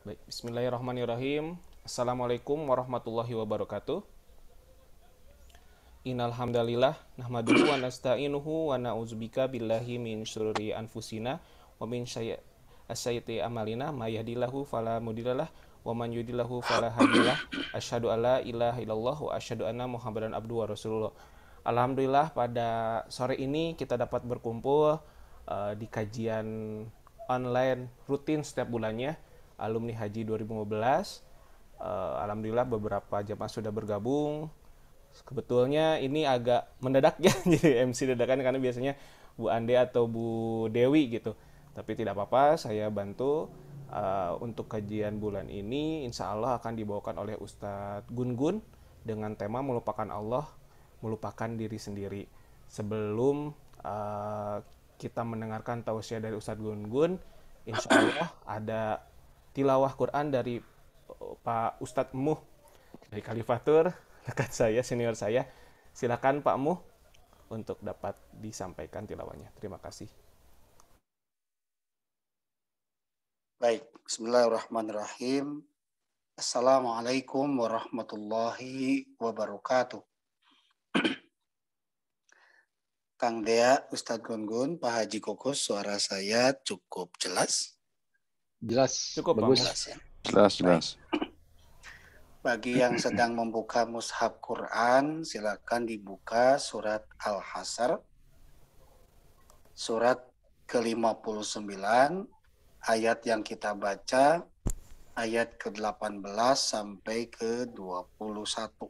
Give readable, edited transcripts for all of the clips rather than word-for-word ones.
Baik, bismillahirrahmanirrahim. Assalamualaikum warahmatullahi wabarakatuh. Innal hamdalillah nahmaduhu wa nasta'inuhu wa na'udzubika billahi min syururi anfusina wa min sayyiati amalina may yahdihillahu fala mudhillalah wa man yudhlilhu fala hadiyalah. Asyhadu alla ilaha illallah wa asyhadu anna Muhammadan abduhu wa rasulullah. Alhamdulillah pada sore ini kita dapat berkumpul di kajian online rutin setiap bulannya alumni Haji 2015. Alhamdulillah beberapa jamaah sudah bergabung. Sebetulnya ini agak mendadak ya jadi MC dadakan karena biasanya Bu Ande atau Bu Dewi gitu. Tapi tidak apa-apa, saya bantu untuk kajian bulan ini. Insya Allah akan dibawakan oleh Ustadz Gun Gun dengan tema melupakan Allah, melupakan diri sendiri. Sebelum kita mendengarkan tausiah dari Ustadz Gun Gun, insya Allah ada tilawah Quran dari Pak Ustadz Muh dari Kalifatur, dekat saya, senior saya. Silakan Pak Muh untuk dapat disampaikan tilawahnya. Terima kasih. Baik, bismillahirrahmanirrahim. Assalamualaikum warahmatullahi wabarakatuh. Kang Dea, Ustadz Gun-Gun, Pak Haji Kokos, suara saya cukup jelas? Jelas, Cukup bagus. Pak Muh. Ya? Jelas. Bagi yang sedang membuka mushaf Quran, silakan dibuka surat Al-Hasr, surat ke-59, ayat yang kita baca, ayat ke-18 sampai ke-21.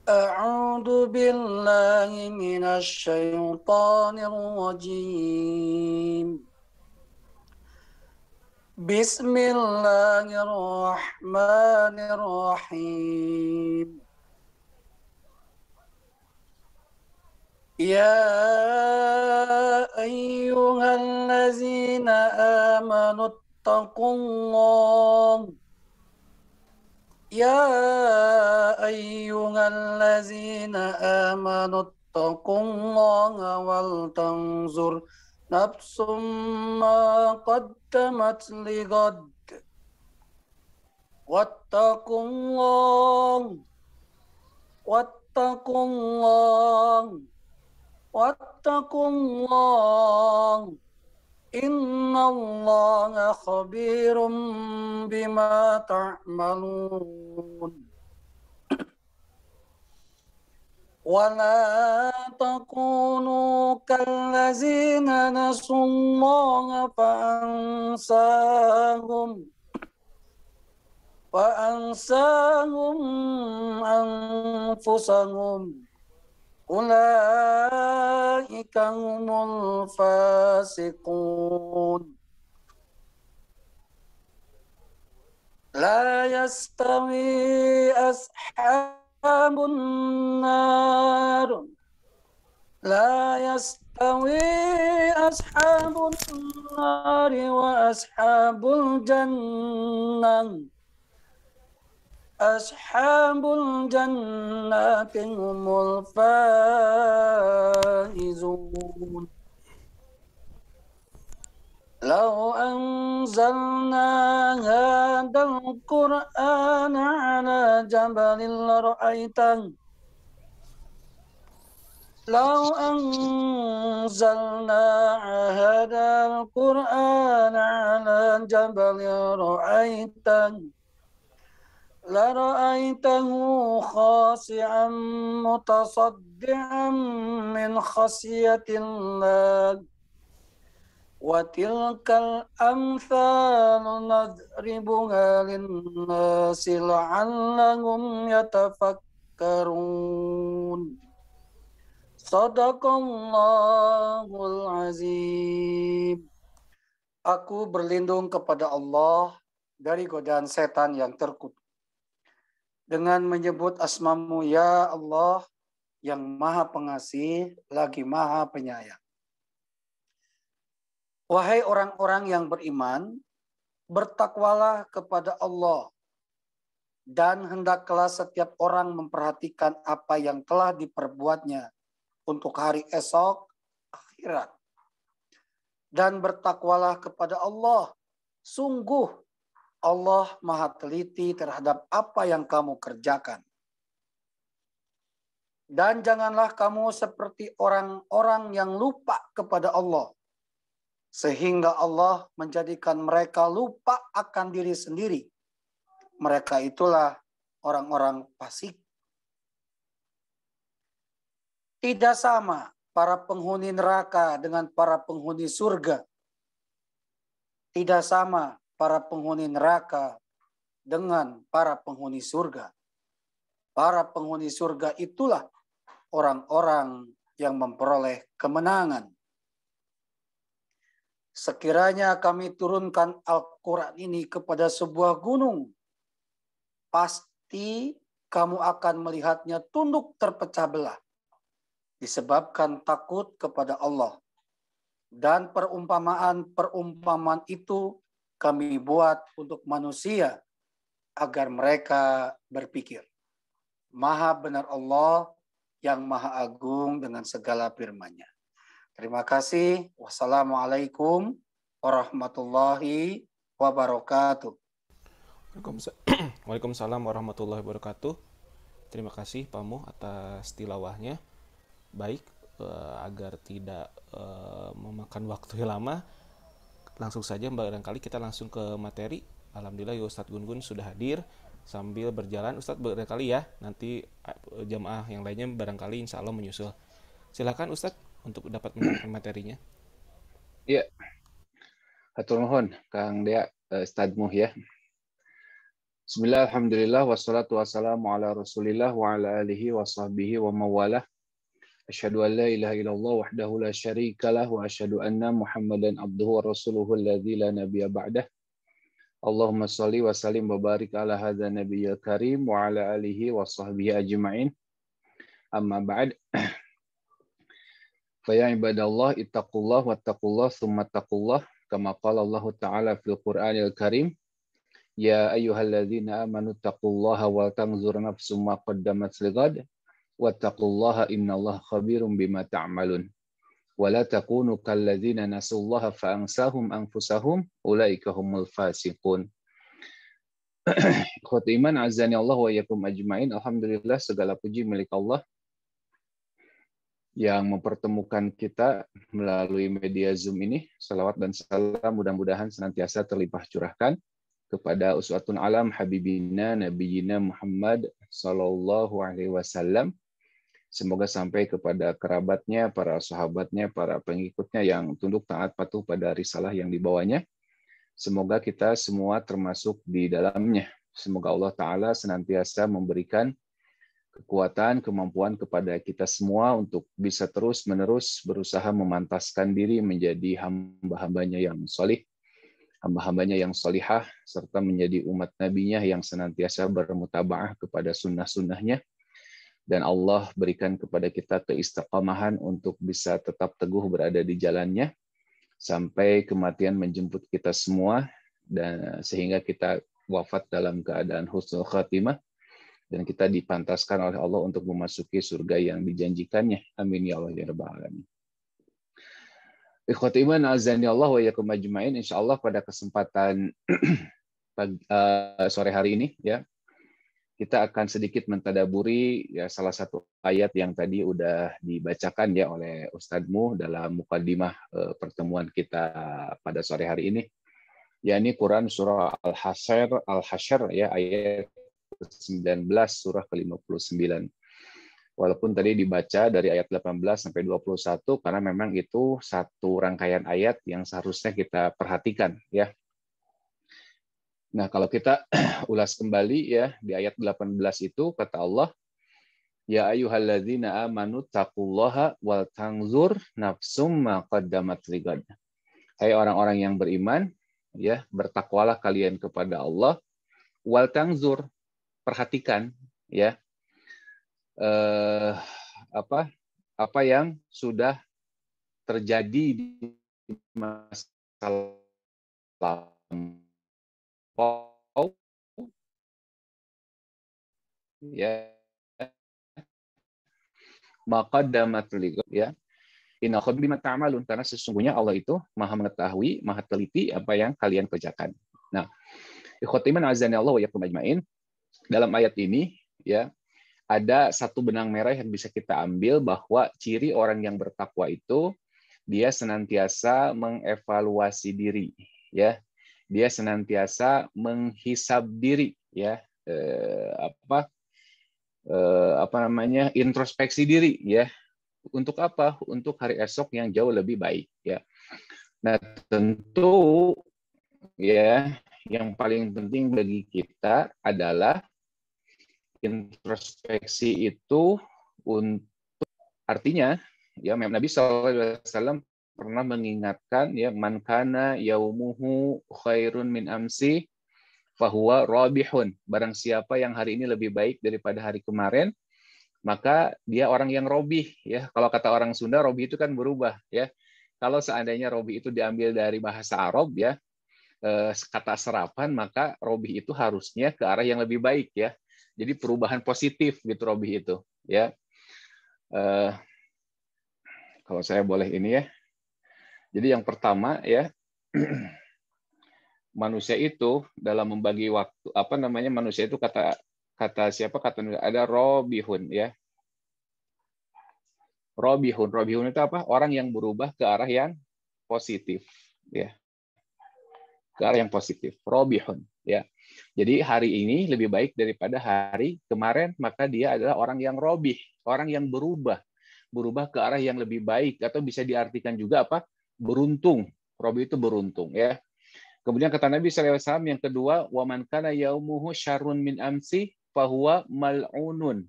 أعوذ بالله من الشيطان الرجيم بسم الله الرحمن الرحيم يا أيها الذين آمنوا اتقوا الله يا أيها الذين آمنوا اتقوا الله ولتنظر نفس ما قدمت لغد واتقوا الله إن الله خبير بما تعملون ولا تكونوا كالذين نسوا الله فأنساهم أنفسهم أولئك هم الفاسقون لا يستوي أصحاب النار وأصحاب الجنة أصحاب الجنة هم الفائزون لو أنزلنا هذا القرآن على جبل لرأيته خاشعا متصدعا من خشية الله وتلك الأمثال نضربها للناس لعلهم يتفكرون Sadaqallahul azim. Aku berlindung kepada Allah dari godaan setan yang terkutuk. Dengan menyebut asmamu ya Allah yang maha pengasih lagi maha penyayang. Wahai orang-orang yang beriman, bertakwalah kepada Allah dan hendaklah setiap orang memperhatikan apa yang telah diperbuatnya untuk hari esok akhirat. Dan bertakwalah kepada Allah. Sungguh Allah Maha teliti terhadap apa yang kamu kerjakan. Dan janganlah kamu seperti orang-orang yang lupa kepada Allah, sehingga Allah menjadikan mereka lupa akan diri sendiri. Mereka itulah orang-orang fasik. Tidak sama para penghuni neraka dengan para penghuni surga. Tidak sama para penghuni neraka dengan para penghuni surga. Para penghuni surga itulah orang-orang yang memperoleh kemenangan. Sekiranya kami turunkan Al-Quran ini kepada sebuah gunung, pasti kamu akan melihatnya tunduk terpecah belah, disebabkan takut kepada Allah. Dan perumpamaan itu kami buat untuk manusia agar mereka berpikir. Maha benar Allah yang maha agung dengan segala firman-Nya. Terima kasih. Wassalamualaikum warahmatullahi wabarakatuh. Waalaikumsalam warahmatullahi wabarakatuh. Terima kasih Pak Muh atas tilawahnya. Baik, agar tidak memakan waktu yang lama, langsung saja barangkali kita langsung ke materi. Alhamdulillah ya Ustadz Gun-Gun sudah hadir. Sambil berjalan Ustadz barangkali ya, nanti jamaah yang lainnya barangkali insya Allah menyusul. Silakan Ustadz untuk dapat menerangkan materinya. Iya. Hatur nuhun Kang Dea, Ustadz Muh ya. Bismillah, alhamdulillah, wassalatu wassalamu ala rasulillah wa ala alihi wa sahbihi wa mawalah. Asyhadu an la ilaha illallah wahdahu la syarikalah wa asyhadu anna Muhammadan abduhu wa rasuluhu alladzi la nabiyya ba'dah. Allahumma shalli wa sallim wa barik ala hadzal nabiyyil karim wa ala alihi wa sahbihi ajma'in. Amma ba'd. Fa ya ibadallah ittaqullah wattaqullah tsumma taqullah kama qala Allah Ta'ala fil Qur'anil Karim. Ya ayyuhalladzina amanu taqullaha wa tanzur nafsum ma qaddamat lighad wattaqullaha innallaha khabirum bima ta'malun. Wa la takunu kalladzina nasullaha fa ansahum anfusahum ulaika humul fasiqun. Ikhwat iman azani Allah wa iyyakum ajmain. Alhamdulillah segala puji milik Allah yang mempertemukan kita melalui media Zoom ini. Salawat dan salam mudah-mudahan senantiasa terlimpah curahkan kepada uswatun alam habibina nabiyina Muhammad sallallahu alaihi wasallam. Semoga sampai kepada kerabatnya, para sahabatnya, para pengikutnya yang tunduk taat patuh pada risalah yang dibawanya. Semoga kita semua termasuk di dalamnya. Semoga Allah Ta'ala senantiasa memberikan kekuatan, kemampuan kepada kita semua untuk bisa terus-menerus berusaha memantaskan diri menjadi hamba-hambanya yang solih, hamba-hambanya yang solihah, serta menjadi umat nabinya yang senantiasa bermutabaah kepada sunnah-sunnahnya. Dan Allah berikan kepada kita keistiqamahan untuk bisa tetap teguh berada di jalannya sampai kematian menjemput kita semua, dan sehingga kita wafat dalam keadaan husnul khatimah dan kita dipantaskan oleh Allah untuk memasuki surga yang dijanjikannya. Amin ya Allah ya rabbal alamin. Ikhwati iman azani Allah wa iyyakum ajmain. Insyaallah pada kesempatan sore hari ini ya, kita akan sedikit mentadaburi ya salah satu ayat yang tadi udah dibacakan ya oleh Ustadz Muh dalam mukaddimah pertemuan kita pada sore hari ini. Yakni Quran surah Al-Hasyr ya ayat 19 surah ke-59. Walaupun tadi dibaca dari ayat 18 sampai 21 karena memang itu satu rangkaian ayat yang seharusnya kita perhatikan ya. Nah, kalau kita ulas kembali ya di ayat 18 itu kata Allah, ya ayyuhalladzina amanu taqullaha wal tanzur nafsum ma qaddamat ligad. Hai orang-orang yang beriman, ya, bertakwalah kalian kepada Allah, wal tanzur, perhatikan ya. Apa yang sudah terjadi di masa lampau ya, maqaddamat lighad, ya. Inna khabira bima ta'malun, karena sesungguhnya Allah itu Maha mengetahui, Maha teliti apa yang kalian kerjakan. Nah, ikhwatiman azani Allah wa iyyakum ajmain. Dalam ayat ini ya ada satu benang merah yang bisa kita ambil bahwa ciri orang yang bertakwa itu dia senantiasa mengevaluasi diri, ya. Dia senantiasa menghisab diri, ya. Introspeksi diri, ya. Untuk apa? Untuk hari esok yang jauh lebih baik, ya. Nah, tentu ya yang paling penting bagi kita adalah introspeksi itu untuk artinya ya Nabi SAW pernah mengingatkan ya man kana yaumuhu khairun min amsi fahuwa rabihun. Barang siapa yang hari ini lebih baik daripada hari kemarin, maka dia orang yang robih, ya. Kalau kata orang Sunda, robih itu kan berubah, ya. Kalau seandainya robih itu diambil dari bahasa Arab, ya, kata serapan, maka robih itu harusnya ke arah yang lebih baik, ya. Jadi perubahan positif gitu robih itu, ya. Kalau saya boleh ini, ya. Jadi yang pertama, ya, manusia itu dalam membagi waktu, manusia itu kata ada robihun, ya. Robihun itu apa? Orang yang berubah ke arah yang positif, ya. Ke arah yang positif. Robihun, ya. Jadi hari ini lebih baik daripada hari kemarin, maka dia adalah orang yang robih, orang yang berubah ke arah yang lebih baik, atau bisa diartikan juga apa? Beruntung. Robih itu beruntung, ya. Kemudian kata Nabi SAW yang kedua, wa man kana yaumuhu syarrun min amsi fahuwa mal'unun.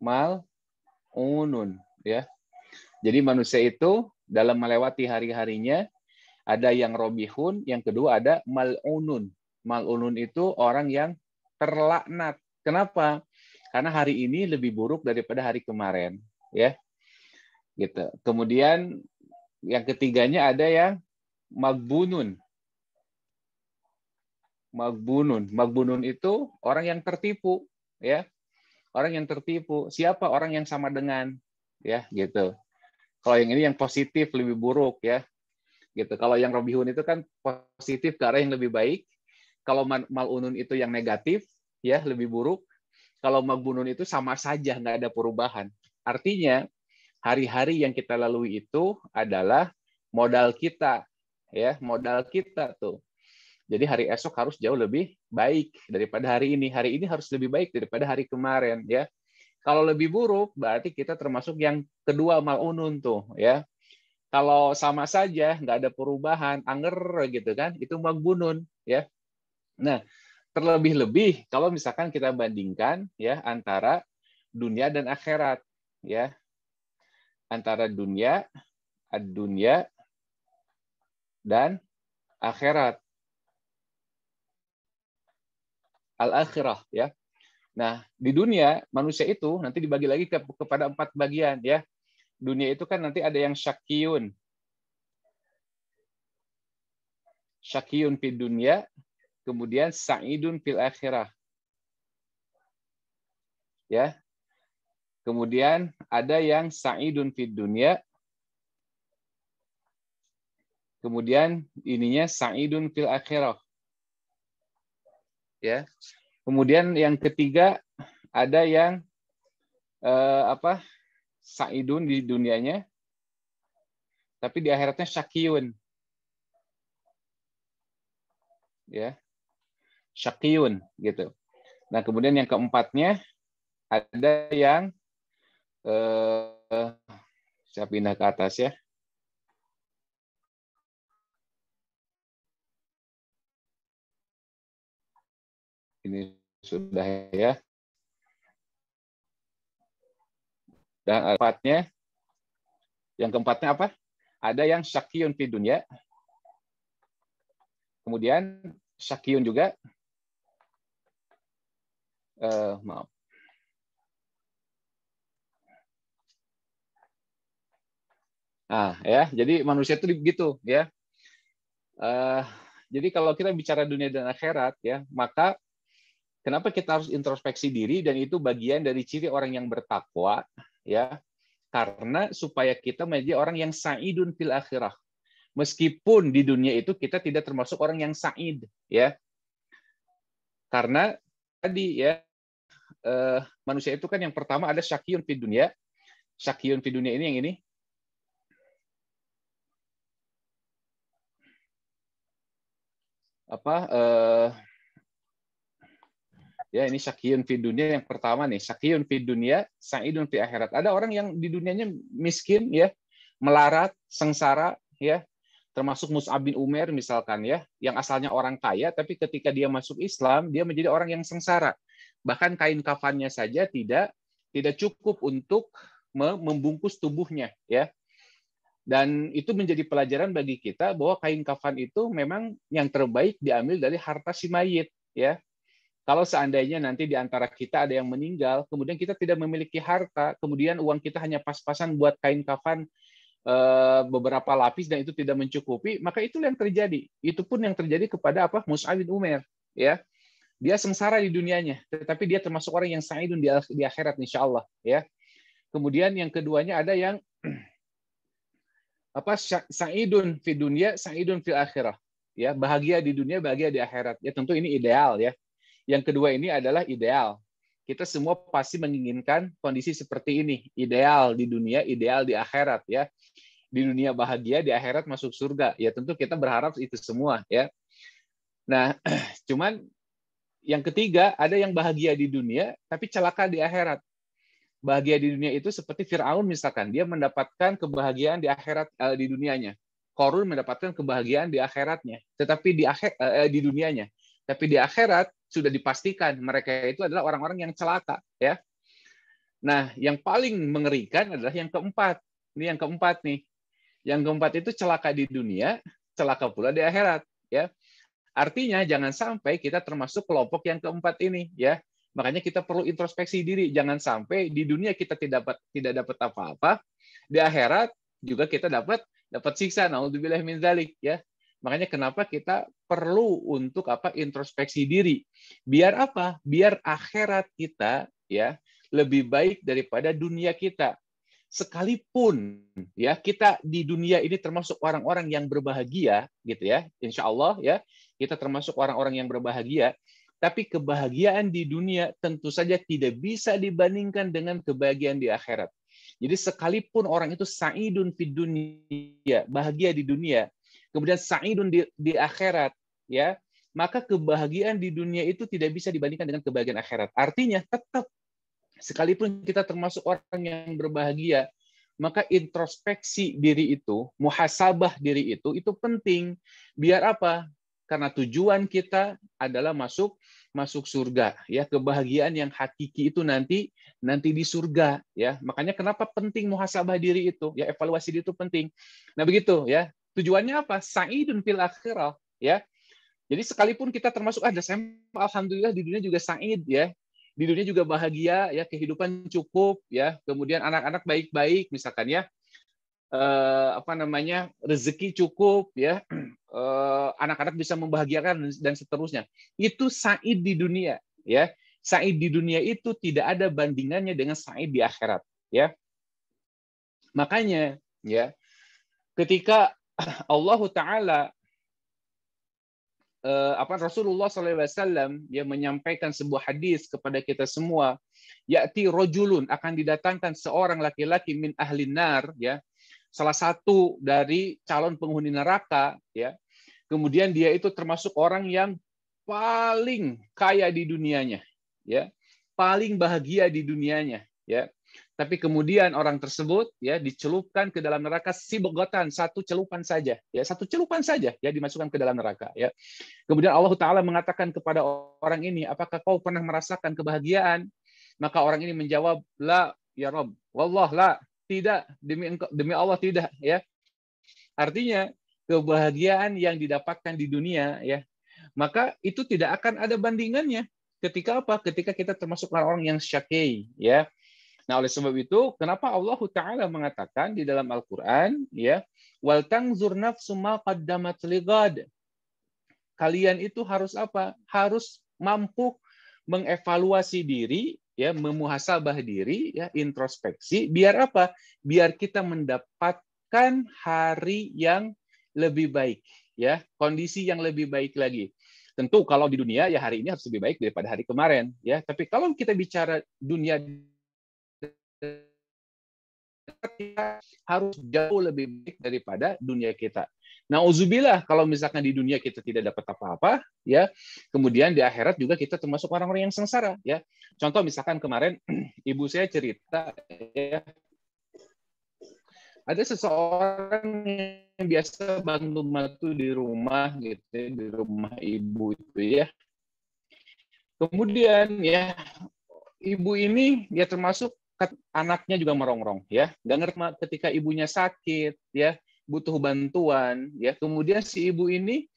Mal'unun, ya. Jadi manusia itu dalam melewati hari-harinya ada yang robihun, yang kedua ada mal'unun. Mal'unun itu orang yang terlaknat. Kenapa? Karena hari ini lebih buruk daripada hari kemarin, ya. Gitu. Kemudian yang ketiganya ada yang magbunun. Magbunun itu orang yang tertipu, ya. Orang yang tertipu. Siapa orang yang sama dengan, ya, gitu. Kalau yang ini yang positif lebih buruk, ya. Gitu. Kalau yang robihun itu kan positif ke arah yang lebih baik. Kalau malunun itu yang negatif, ya, lebih buruk. Kalau magbunun itu sama saja, nggak ada perubahan. Artinya hari-hari yang kita lalui itu adalah modal kita, ya, modal kita tuh. Jadi hari esok harus jauh lebih baik daripada hari ini. Hari ini harus lebih baik daripada hari kemarin, ya. Kalau lebih buruk berarti kita termasuk yang kedua malunun tuh, ya. Kalau sama saja nggak ada perubahan, anger gitu kan, itu magbunun, ya. Nah, terlebih-lebih kalau misalkan kita bandingkan ya antara dunia dan akhirat, ya. Antara dunia dan akhirat. Al-akhirah, ya. Nah, di dunia manusia itu nanti dibagi lagi kepada 4 bagian, ya. Dunia itu kan nanti ada yang syakiyun fid dunya, kemudian sa'idun fil akhirah. Ya. Kemudian ada yang sa'idun fid dunya, kemudian ininya sa'idun fil akhirah. Ya. Kemudian yang ketiga ada yang sa'idun di dunianya, tapi di akhiratnya syakiyun. Ya. Syakiyun gitu. Nah, kemudian yang keempatnya ada yang saya pindah ke atas, ya. Ini sudah, ya. Dan yang keempatnya apa? Ada yang syakiyun fi dunya. Kemudian syakiyun juga. Maaf. Nah, ya, jadi manusia itu begitu, ya. Jadi kalau kita bicara dunia dan akhirat, ya, maka kenapa kita harus introspeksi diri, dan itu bagian dari ciri orang yang bertakwa, ya. Karena supaya kita menjadi orang yang sa'idun fil akhirah. Meskipun di dunia itu kita tidak termasuk orang yang sa'id, ya. Karena tadi ya manusia itu kan yang pertama ada syaqiyun fid dunya. Syaqiyun fid dunya ini yang ini. Ya, ini syaqiyun fid dunya yang pertama nih. Syaqiyun fid dunya, sa'idun fi akhirat. Ada orang yang di dunianya miskin ya, melarat, sengsara ya. Termasuk Mus'ab bin Umair misalkan ya, yang asalnya orang kaya tapi ketika dia masuk Islam, dia menjadi orang yang sengsara. Bahkan kain kafannya saja tidak cukup untuk membungkus tubuhnya ya. Dan itu menjadi pelajaran bagi kita bahwa kain kafan itu memang yang terbaik diambil dari harta si mayit ya. Kalau seandainya nanti di antara kita ada yang meninggal, kemudian kita tidak memiliki harta, kemudian uang kita hanya pas-pasan buat kain kafan beberapa lapis dan itu tidak mencukupi, maka itu yang terjadi. Itu pun yang terjadi kepada Mus'ab bin Umair, ya. Dia sengsara di dunianya, tetapi dia termasuk orang yang sa'idun di akhirat insyaallah, ya. Kemudian yang keduanya ada yang sa'idun fi dunya, sa'idun fil akhirah. Ya, bahagia di dunia, bahagia di akhirat. Ya tentu ini ideal ya. Yang kedua ini adalah ideal. Kita semua pasti menginginkan kondisi seperti ini. Ideal di dunia, ideal di akhirat ya. Di dunia bahagia, di akhirat masuk surga. Ya tentu kita berharap itu semua ya. Nah, cuman yang ketiga ada yang bahagia di dunia tapi celaka di akhirat. Bahagia di dunia itu seperti Fir'aun misalkan, dia mendapatkan kebahagiaan di akhirat di dunianya. Qarun mendapatkan kebahagiaan di akhiratnya, tetapi di dunianya. Tapi di akhirat sudah dipastikan mereka itu adalah orang-orang yang celaka, ya. Nah, yang paling mengerikan adalah yang keempat. Ini yang keempat nih. Yang keempat itu celaka di dunia, celaka pula di akhirat, ya. Artinya jangan sampai kita termasuk kelompok yang keempat ini, ya. Makanya kita perlu introspeksi diri, jangan sampai di dunia kita tidak dapat apa-apa, di akhirat juga kita dapat siksa. Naudzubillah min dzalik, ya. Makanya kenapa kita perlu untuk introspeksi diri. Biar apa? Biar akhirat kita ya lebih baik daripada dunia kita. Sekalipun ya kita di dunia ini termasuk orang-orang yang berbahagia gitu ya. Insyaallah ya, kita termasuk orang-orang yang berbahagia. Tapi kebahagiaan di dunia tentu saja tidak bisa dibandingkan dengan kebahagiaan di akhirat. Jadi sekalipun orang itu sa'idun fid dunya, bahagia di dunia, kemudian sa'idun di akhirat, ya, maka kebahagiaan di dunia itu tidak bisa dibandingkan dengan kebahagiaan akhirat. Artinya tetap sekalipun kita termasuk orang yang berbahagia, maka introspeksi diri itu, muhasabah diri itu penting. Biar apa? Karena tujuan kita adalah masuk surga ya, kebahagiaan yang hakiki itu nanti di surga ya. Makanya kenapa penting muhasabah diri itu ya, evaluasi diri itu penting. Nah begitu ya, tujuannya apa? Sa'idun fil akhirah ya. Jadi sekalipun kita termasuk alhamdulillah di dunia juga sa'id ya, di dunia juga bahagia ya, kehidupan cukup ya, kemudian anak-anak baik-baik misalkan ya, rezeki cukup ya, anak-anak bisa membahagiakan dan seterusnya. Itu sa'id di dunia ya. Sa'id di dunia itu tidak ada bandingannya dengan sa'id di akhirat ya. Makanya ya, ketika Allah Taala Rasulullah SAW ya menyampaikan sebuah hadis kepada kita semua, ya'ti rajulun, akan didatangkan seorang laki-laki min ahli nar ya, salah satu dari calon penghuni neraka ya. Kemudian dia itu termasuk orang yang paling kaya di dunianya ya, paling bahagia di dunianya ya. Tapi kemudian orang tersebut ya dicelupkan ke dalam neraka sibghatan, satu celupan saja ya, dimasukkan ke dalam neraka ya. Kemudian Allah Taala mengatakan kepada orang ini, apakah kau pernah merasakan kebahagiaan? Maka orang ini menjawab, la ya Rabb, wallah la, tidak, demi Allah tidak ya. Artinya kebahagiaan yang didapatkan di dunia ya, maka itu tidak akan ada bandingannya ketika apa? Ketika kita termasuk orang-orang yang syaqi ya. Nah, oleh sebab itu kenapa Allah Taala mengatakan di dalam Al-Qur'an ya, wal tanzur nafsum ma qaddamat ligad. Kalian itu harus apa? Harus mampu mengevaluasi diri ya, memuhasabah diri, ya, introspeksi. Biar apa? Biar kita mendapatkan hari yang lebih baik, ya, kondisi yang lebih baik lagi. Tentu kalau di dunia ya hari ini harus lebih baik daripada hari kemarin, ya. Tapi kalau kita bicara dunia, kita harus jauh lebih baik daripada dunia kita. Nauzubillah kalau misalkan di dunia kita tidak dapat apa-apa, ya, kemudian di akhirat juga kita termasuk orang-orang yang sengsara, ya. Contoh misalkan kemarin ibu saya cerita, ya, ada seseorang yang biasa bantu-bantu di rumah gitu, ya, di rumah ibu itu, ya. Kemudian ya ibu ini ya termasuk anaknya juga merongrong, ya, nggak ngerti ketika ibunya sakit, ya, butuh bantuan, ya, kemudian si ibu ini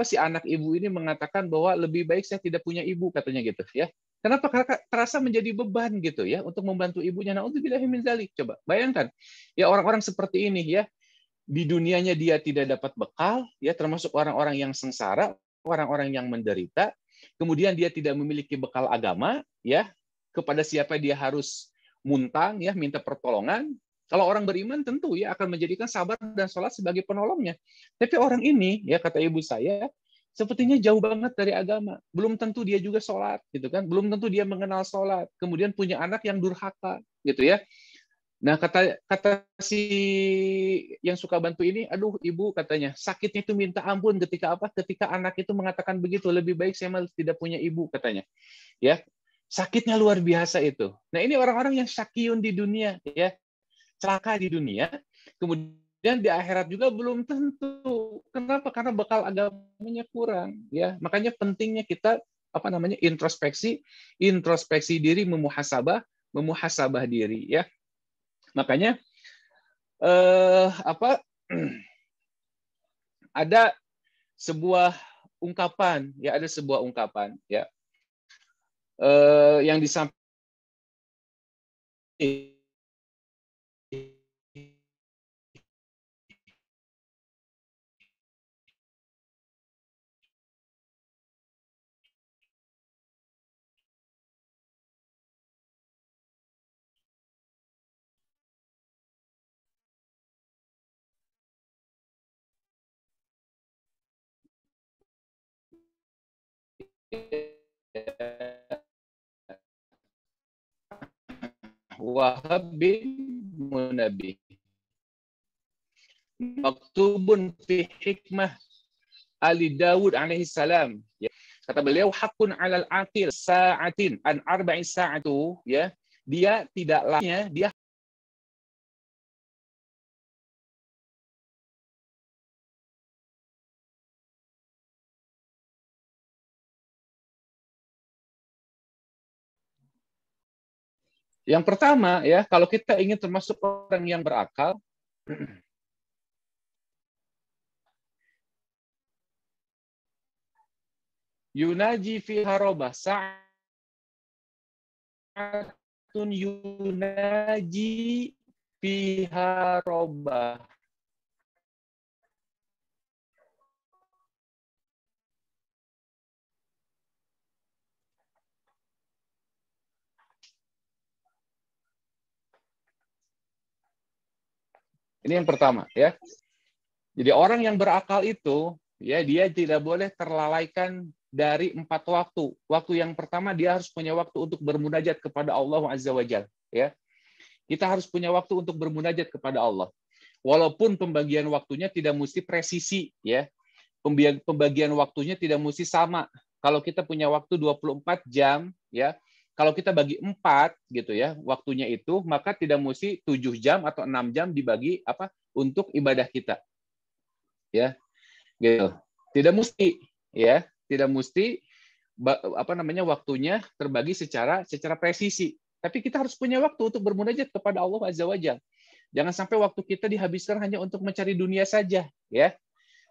si anak ibu ini mengatakan bahwa lebih baik saya tidak punya ibu, katanya gitu, ya. Kenapa? Karena terasa menjadi beban gitu, ya, untuk membantu ibunya. Nauzubillahi min dzalik. Coba bayangkan ya orang-orang seperti ini, ya, di dunianya dia tidak dapat bekal, ya, termasuk orang-orang yang sengsara, orang-orang yang menderita, kemudian dia tidak memiliki bekal agama, ya, kepada siapa dia harus muntang, ya, minta pertolongan. Kalau orang beriman tentu ya akan menjadikan sabar dan sholat sebagai penolongnya. Tapi orang ini, ya, kata ibu saya, sepertinya jauh banget dari agama. Belum tentu dia juga sholat, gitu kan? Belum tentu dia mengenal sholat. Kemudian punya anak yang durhaka, gitu ya. Nah, kata si yang suka bantu ini, aduh ibu, katanya, sakitnya itu minta ampun ketika apa? Ketika anak itu mengatakan begitu, lebih baik saya malah tidak punya ibu, katanya. Ya, sakitnya luar biasa itu. Nah, ini orang-orang yang syakiyun di dunia, ya, celaka di dunia, kemudian di akhirat juga belum tentu. Kenapa? Karena bekal agamanya kurang, ya. Makanya pentingnya kita introspeksi diri, memuhasabah diri, ya. Makanya ada sebuah ungkapan, ya, ya, yang disampaikan Wahab bin Munabbih, maktubun fi hikmah Ali Dawud alaihi salam, ya. Kata beliau, hakun 'alal aqil sa'atin an arba'i sa'atu, ya, dia tidak lainnya, dia yang pertama, ya, kalau kita ingin termasuk orang yang berakal, yunaji fi harobah, sa'atun yunaji fi harobah. Ini yang pertama, ya. Jadi orang yang berakal itu, ya, dia tidak boleh terlalaikan dari 4 waktu. Waktu yang pertama dia harus punya waktu untuk bermunajat kepada Allah Azza wa Jalla, ya. Kita harus punya waktu untuk bermunajat kepada Allah. Walaupun pembagian waktunya tidak mesti presisi, ya. Pembagian waktunya tidak mesti sama. Kalau kita punya waktu 24 jam, ya, kalau kita bagi 4 gitu, ya, waktunya itu, maka tidak mesti 7 jam atau 6 jam dibagi untuk ibadah kita. Ya. Gitu. Tidak mesti, ya, tidak mesti waktunya terbagi secara presisi. Tapi kita harus punya waktu untuk bermunajat kepada Allah Azza wa Jalla. Jangan sampai waktu kita dihabiskan hanya untuk mencari dunia saja, ya.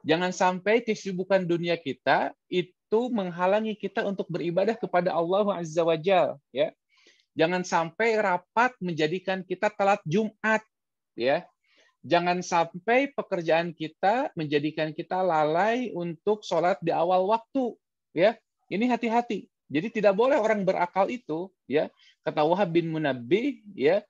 Jangan sampai kesibukan dunia kita itu menghalangi kita untuk beribadah kepada Allah Azza wa Jalla, ya. Jangan sampai rapat menjadikan kita telat Jumat, ya. Jangan sampai pekerjaan kita menjadikan kita lalai untuk sholat di awal waktu, ya. Ini hati-hati, Jadi tidak boleh orang berakal itu, ya, kata Wahab bin Munabbih, ya,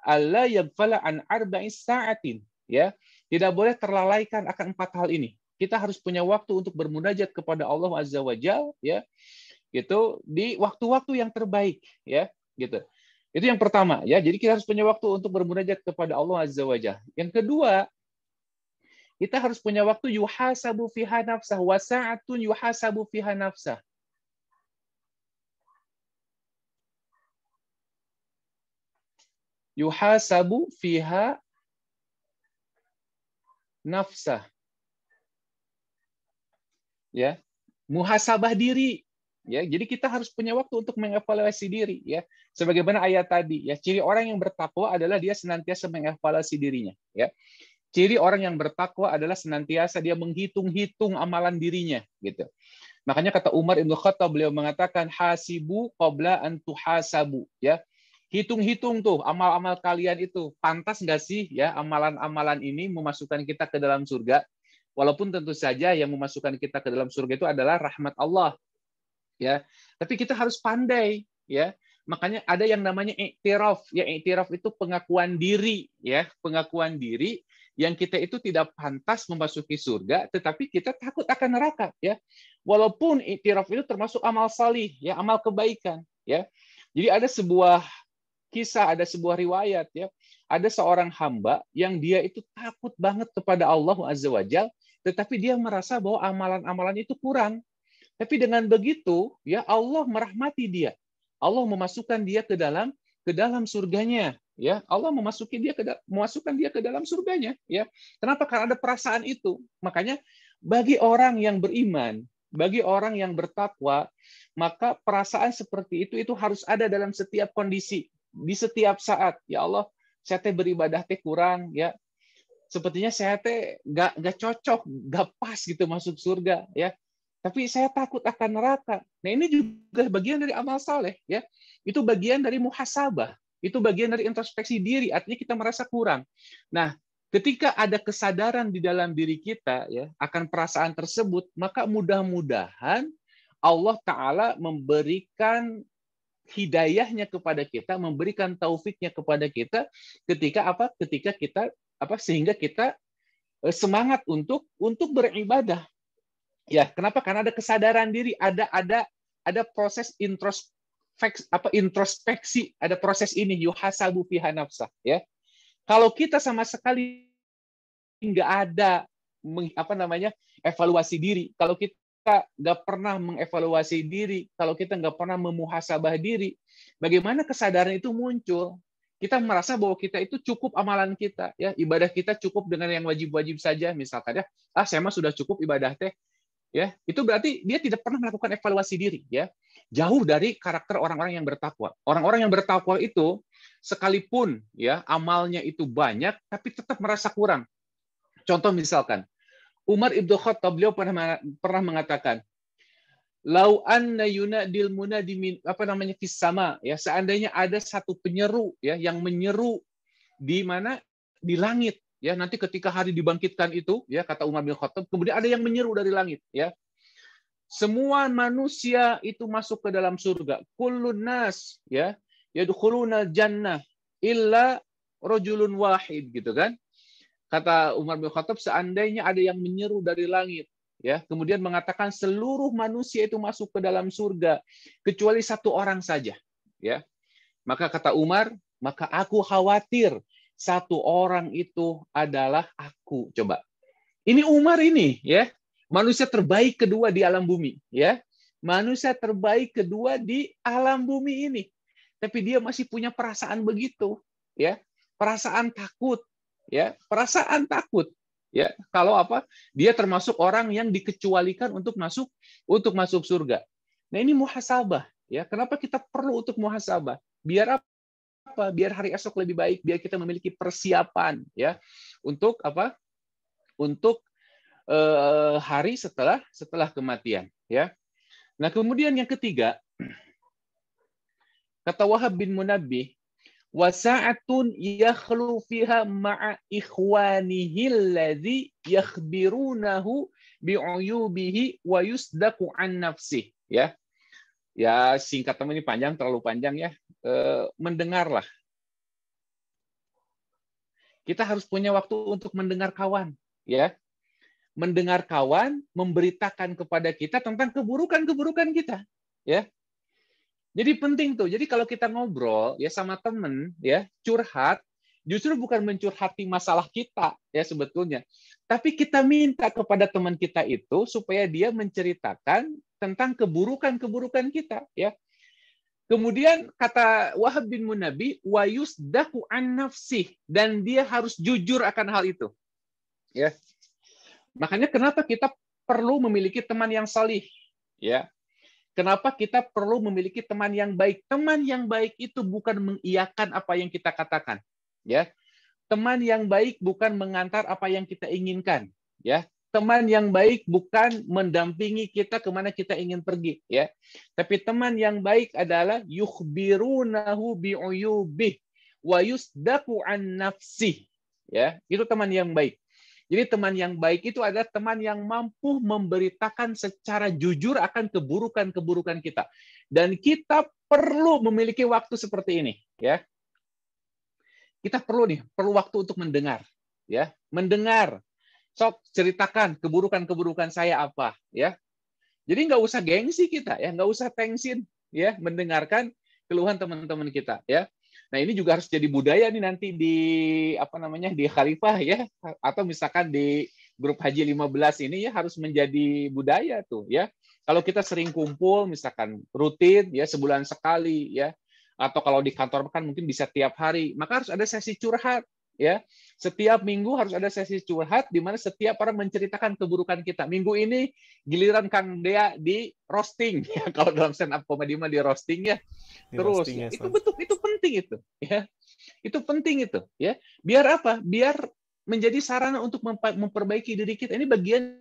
alla yaghfala an arba'is sa'atin, ya. Tidak boleh terlalaikan akan 4 hal ini. Kita harus punya waktu untuk bermunajat kepada Allah Azza wa Jalla, ya. Gitu di waktu-waktu yang terbaik, ya, gitu. Itu yang pertama, ya. Jadi kita harus punya waktu untuk bermunajat kepada Allah Azza wa Jalla. Yang kedua, kita harus punya waktu yuhasabu fiha nafsah wa sa'atun yuhasabu fiha nafsah. Yuhasabu fiha nafsah. Ya, muhasabah diri. Ya, jadi kita harus punya waktu untuk mengevaluasi diri, ya. Sebagaimana ayat tadi, ya, ciri orang yang bertakwa adalah dia senantiasa mengevaluasi dirinya, ya. Ciri orang yang bertakwa adalah senantiasa dia menghitung-hitung amalan dirinya, gitu. Makanya kata Umar Ibn Khattab, beliau mengatakan hasibu qabla an tuhasabu, ya. Hitung-hitung tuh amal-amal kalian itu pantas nggak sih, ya, amalan-amalan ini memasukkan kita ke dalam surga. Walaupun tentu saja yang memasukkan kita ke dalam surga itu adalah rahmat Allah, ya. Tapi kita harus pandai, ya. Makanya ada yang namanya i'tiraf, ya. I'tiraf itu pengakuan diri, ya, pengakuan diri yang kita itu tidak pantas memasuki surga, tetapi kita takut akan neraka, ya. Walaupun i'tiraf itu termasuk amal salih, ya, amal kebaikan, ya. Jadi ada sebuah kisah, ada sebuah riwayat, ya. Ada seorang hamba yang dia itu takut banget kepada Allah Azza wa Jalla, tetapi dia merasa bahwa amalan-amalannya itu kurang. Tapi dengan begitu, ya, Allah merahmati dia. Allah memasukkan dia ke dalam surganya, ya. Allah memasukkan dia ke dalam surganya, ya. Kenapa? Karena ada perasaan itu. Makanya bagi orang yang beriman, bagi orang yang bertakwa, maka perasaan seperti itu harus ada dalam setiap kondisi, di setiap saat. Ya Allah, saya teh beribadah teh kurang, ya. Sepertinya saya teh nggak cocok, nggak pas gitu masuk surga, ya. Tapi saya takut akan neraka. Nah, ini juga bagian dari amal saleh, ya. Itu bagian dari muhasabah. Itu bagian dari introspeksi diri, artinya kita merasa kurang. Nah, ketika ada kesadaran di dalam diri kita, ya, akan perasaan tersebut, maka mudah-mudahan Allah Ta'ala memberikan hidayahnya kepada kita, memberikan taufiknya kepada kita ketika apa? Ketika kita sehingga kita semangat untuk beribadah. Ya, kenapa? Karena ada kesadaran diri, ada proses introspeksi, ada proses ini yuhasabu fiha nafsah, ya. Kalau kita sama sekali nggak ada evaluasi diri, kalau kita nggak pernah mengevaluasi diri, kalau kita nggak pernah memuhasabah diri, bagaimana kesadaran itu muncul? Kita merasa bahwa kita itu cukup amalan kita, ya, ibadah kita cukup dengan yang wajib-wajib saja, misalkan, ya, saya mah sudah cukup ibadah teh, ya. Itu berarti dia tidak pernah melakukan evaluasi diri, ya. Jauh dari karakter orang-orang yang bertakwa. Orang-orang yang bertakwa itu sekalipun, ya, amalnya itu banyak, tapi tetap merasa kurang. Contoh misalkan Umar Ibn Khattab, beliau pernah mengatakan, lau anna yunadil munadi min fis sama, ya, seandainya ada satu penyeru, ya, yang menyeru di mana? Di langit, ya, nanti ketika hari dibangkitkan itu, ya, kata Umar bin Khattab, kemudian ada yang menyeru dari langit, ya. Semua manusia itu masuk ke dalam surga. Kullun nas, ya, yadkhuluna jannah illa rajulun wahid, gitu kan. Kata Umar bin Khattab, seandainya ada yang menyeru dari langit, ya, kemudian mengatakan seluruh manusia itu masuk ke dalam surga kecuali satu orang saja, ya. Maka kata Umar, maka aku khawatir satu orang itu adalah aku. Coba. Ini Umar ini, ya. Manusia terbaik kedua di alam bumi, ya. Manusia terbaik kedua di alam bumi ini. Tapi dia masih punya perasaan begitu, ya. Perasaan takut. Ya, perasaan takut, ya, kalau dia termasuk orang yang dikecualikan untuk masuk surga. Nah, ini muhasabah, ya. Kenapa kita perlu untuk muhasabah? Biar apa? Biar hari esok lebih baik, biar kita memiliki persiapan, ya, untuk untuk hari setelah kematian, ya. Nah, kemudian yang ketiga, kata Wahab bin Munabbih, wasa'atun yakhlu fiha ma'a ikhwanihi alladhi yakhbirunahu bi'uyubihi wa yusdaku an nafsih, ya. Ya singkat teman, ini panjang, terlalu panjang ya. Mendengarlah. Kita harus punya waktu untuk mendengar kawan, ya. Mendengar kawan memberitakan kepada kita tentang keburukan-keburukan kita, ya. Jadi penting tuh. Jadi kalau kita ngobrol ya sama temen, ya curhat, justru bukan mencurhati masalah kita ya sebetulnya, tapi kita minta kepada teman kita itu supaya dia menceritakan tentang keburukan-keburukan kita, ya. Kemudian kata Wahab bin Munabi, wa yusdaku an nafsih, dan dia harus jujur akan hal itu, ya. Makanya kenapa kita perlu memiliki teman yang salih, ya. Kenapa kita perlu memiliki teman yang baik? Teman yang baik itu bukan mengiyakan apa yang kita katakan, ya. Teman yang baik bukan mengantar apa yang kita inginkan, ya. Teman yang baik bukan mendampingi kita kemana kita ingin pergi, ya. Tapi teman yang baik adalah yukhbirunahu bi'uyubih wa yusdaku an nafsih, ya. Itu teman yang baik. Jadi teman yang baik itu adalah teman yang mampu memberitakan secara jujur akan keburukan-keburukan kita. Dan kita perlu memiliki waktu seperti ini, ya. Kita perlu waktu untuk mendengar, ya. Mendengar. Sok ceritakan keburukan-keburukan saya apa, ya. Jadi nggak usah gengsi kita, ya, nggak usah tengsin, ya, mendengarkan keluhan teman-teman kita, ya. Nah, ini juga harus jadi budaya nih nanti di di Khalifah, ya, atau misalkan di grup Haji 15 ini, ya, harus menjadi budaya tuh, ya. Kalau kita sering kumpul misalkan rutin, ya, sebulan sekali, ya, atau kalau di kantor kan mungkin bisa tiap hari, maka harus ada sesi curhat, ya. Setiap minggu harus ada sesi curhat di mana setiap orang menceritakan keburukan kita. Minggu ini giliran Kang Dea di roasting, ya, kalau dalam stand up comedy mah di roasting, ya. Terus ya, itu betul, itu penting itu, ya. Itu penting itu, ya. Biar apa? Biar menjadi sarana untuk memperbaiki diri kita. Ini bagian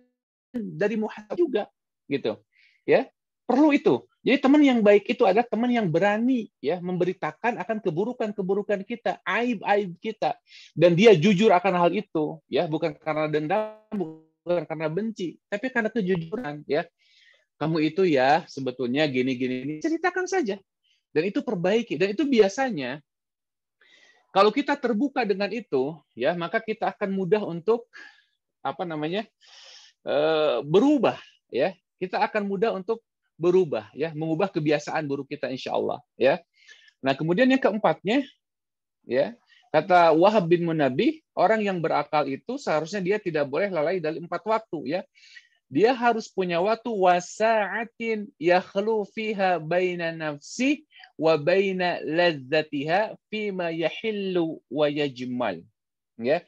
dari muhasabah juga, gitu. Ya. Perlu itu. Jadi teman yang baik itu adalah teman yang berani, ya, memberitakan akan keburukan-keburukan kita, aib-aib kita, dan dia jujur akan hal itu, ya, bukan karena dendam, bukan karena benci, tapi karena kejujuran, ya. Kamu itu ya sebetulnya gini-gini, ceritakan saja. Dan itu perbaiki. Dan itu biasanya kalau kita terbuka dengan itu, ya, maka kita akan mudah untuk berubah, ya. Kita akan mudah untuk berubah, ya, mengubah kebiasaan buruk kita insya Allah, ya. Nah, kemudian yang keempatnya, ya, kata Wahab bin Munabi, orang yang berakal itu seharusnya dia tidak boleh lalai dari 4 waktu, ya. Dia harus punya waktu wasa'atin yakhlu fiha baina nafsi wa baina ladzatiha fima yahillu wa yajmal, ya.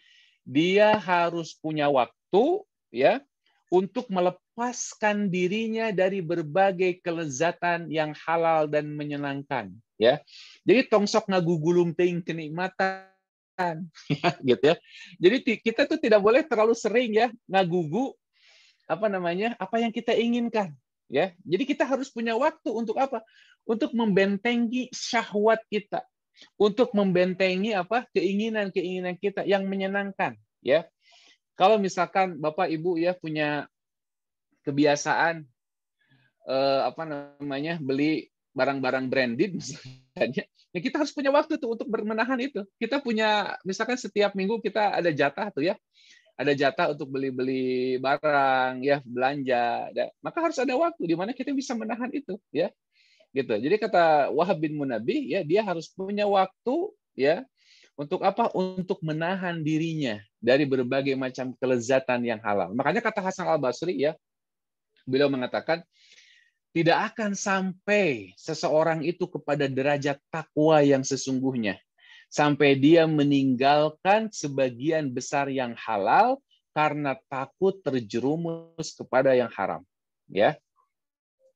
Dia harus punya waktu, ya, untuk melepaskan dirinya dari berbagai kelezatan yang halal dan menyenangkan, ya. Jadi tongsok ngagugulung ting kenikmatan, gitu ya. Jadi kita tuh tidak boleh terlalu sering, ya, ngagugu apa yang kita inginkan, ya. Jadi kita harus punya waktu untuk apa? Untuk membentengi syahwat kita, untuk membentengi keinginan-keinginan kita yang menyenangkan, ya. Kalau misalkan Bapak Ibu, ya, punya kebiasaan beli barang-barang branded misalnya, ya, kita harus punya waktu tuh untuk menahan itu. Kita punya misalkan setiap minggu kita ada jatah tuh, ya. Ada jatah untuk beli-beli barang, ya, belanja. Maka harus ada waktu di mana kita bisa menahan itu, ya. Gitu. Jadi kata Wahab bin Munabi, ya, dia harus punya waktu, ya, untuk apa? Untuk menahan dirinya dari berbagai macam kelezatan yang halal. Makanya kata Hasan Al-Basri, ya, beliau mengatakan, tidak akan sampai seseorang itu kepada derajat takwa yang sesungguhnya sampai dia meninggalkan sebagian besar yang halal karena takut terjerumus kepada yang haram, ya.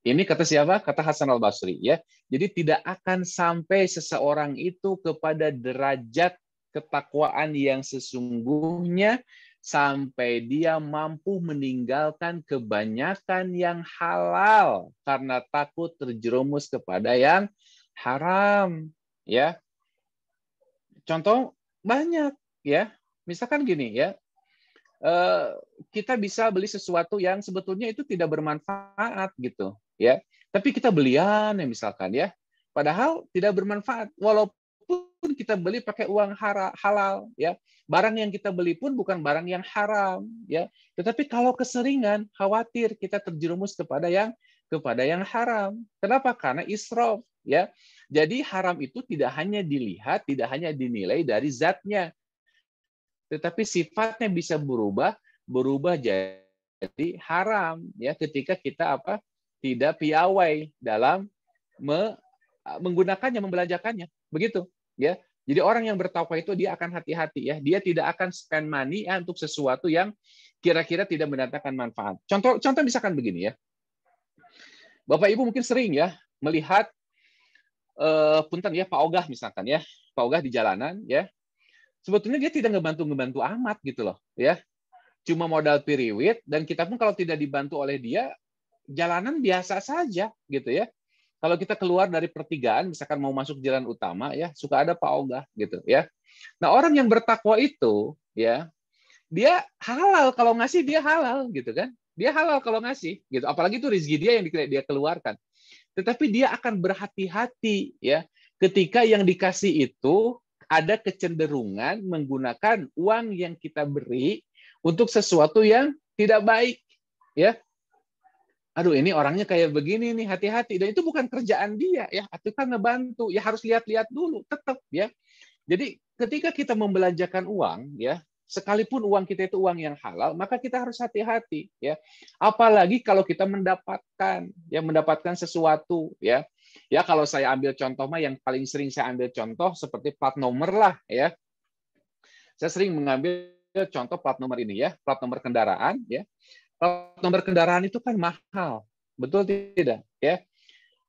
Ini kata siapa? Kata Hasan Al-Basri, ya. Jadi tidak akan sampai seseorang itu kepada derajat ketakwaan yang sesungguhnya sampai dia mampu meninggalkan kebanyakan yang halal karena takut terjerumus kepada yang haram, ya. Contoh banyak, ya. Misalkan gini, ya. Kita bisa beli sesuatu yang sebetulnya itu tidak bermanfaat gitu, ya. Tapi kita belian ya misalkan ya, padahal tidak bermanfaat. Walaupun kita beli pakai uang halal, ya. Barang yang kita beli pun bukan barang yang haram, ya. Tetapi kalau keseringan, khawatir kita terjerumus kepada yang haram. Kenapa? Karena israf, ya. Jadi haram itu tidak hanya dilihat, tidak hanya dinilai dari zatnya, tetapi sifatnya bisa berubah jadi haram, ya, ketika kita tidak piawai dalam menggunakannya, membelanjakannya, begitu, ya. Jadi orang yang bertakwa itu dia akan hati-hati, ya, dia tidak akan spend money ya, untuk sesuatu yang kira-kira tidak mendatangkan manfaat. Contoh misalkan begini, ya, Bapak Ibu mungkin sering ya melihat punten ya Pak Ogah misalkan ya, Pak Ogah di jalanan ya, sebetulnya dia tidak ngebantu amat gitu loh, ya. Cuma modal piriwit, dan kita pun kalau tidak dibantu oleh dia, jalanan biasa saja gitu ya. Kalau kita keluar dari pertigaan, misalkan mau masuk jalan utama ya, suka ada Pak Ogah gitu ya. Nah, orang yang bertakwa itu ya, dia halal kalau ngasih, dia halal gitu kan. Dia halal kalau ngasih gitu. Apalagi itu rezeki dia yang dia keluarkan. Tetapi dia akan berhati-hati ya ketika yang dikasih itu ada kecenderungan menggunakan uang yang kita beri untuk sesuatu yang tidak baik, ya. Aduh, ini orangnya kayak begini nih, hati-hati. Dan itu bukan kerjaan dia, ya. Itu kan ngebantu, ya harus lihat-lihat dulu, tetap, ya. Jadi ketika kita membelanjakan uang, ya, sekalipun uang kita itu uang yang halal, maka kita harus hati-hati, ya. Apalagi kalau kita mendapatkan sesuatu, ya. Ya, kalau saya ambil contoh mah yang paling sering saya ambil contoh seperti plat nomor lah, ya. Saya sering mengambil contoh plat nomor ini, ya, plat nomor kendaraan, ya. Plat nomor kendaraan itu kan mahal, betul tidak, ya.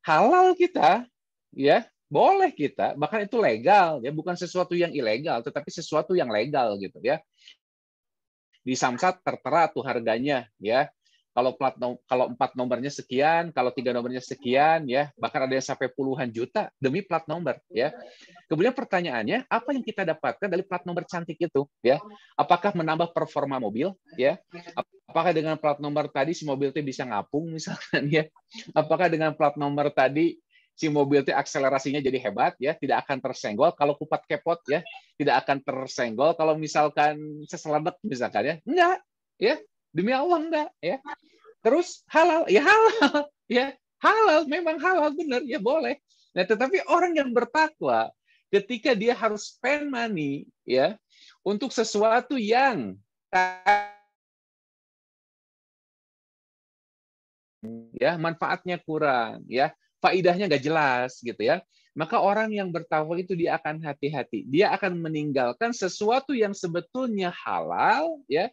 Halal kita, ya, boleh kita, bahkan itu legal, ya, bukan sesuatu yang ilegal, tetapi sesuatu yang legal gitu, ya. Di Samsat tertera tuh harganya, ya. Kalau 4 nomornya sekian, kalau 3 nomornya sekian, ya, bahkan ada yang sampai puluhan juta demi plat nomor, ya. Kemudian pertanyaannya, apa yang kita dapatkan dari plat nomor cantik itu, ya? Apakah menambah performa mobil, ya? Apakah dengan plat nomor tadi si mobil itu bisa ngapung misalkan, ya? Apakah dengan plat nomor tadi si mobil itu akselerasinya jadi hebat, ya, tidak akan tersenggol kalau kupat kepot, ya, tidak akan tersenggol kalau misalkan seselebek misalkan, ya, enggak, ya, demi Allah enggak, ya. Terus halal, ya halal, ya halal, memang halal benar, ya boleh. Nah, tetapi orang yang bertakwa ketika dia harus spend money, ya, untuk sesuatu yang ya manfaatnya kurang, ya faidahnya nggak jelas gitu ya, maka orang yang bertakwa itu dia akan hati-hati, dia akan meninggalkan sesuatu yang sebetulnya halal, ya,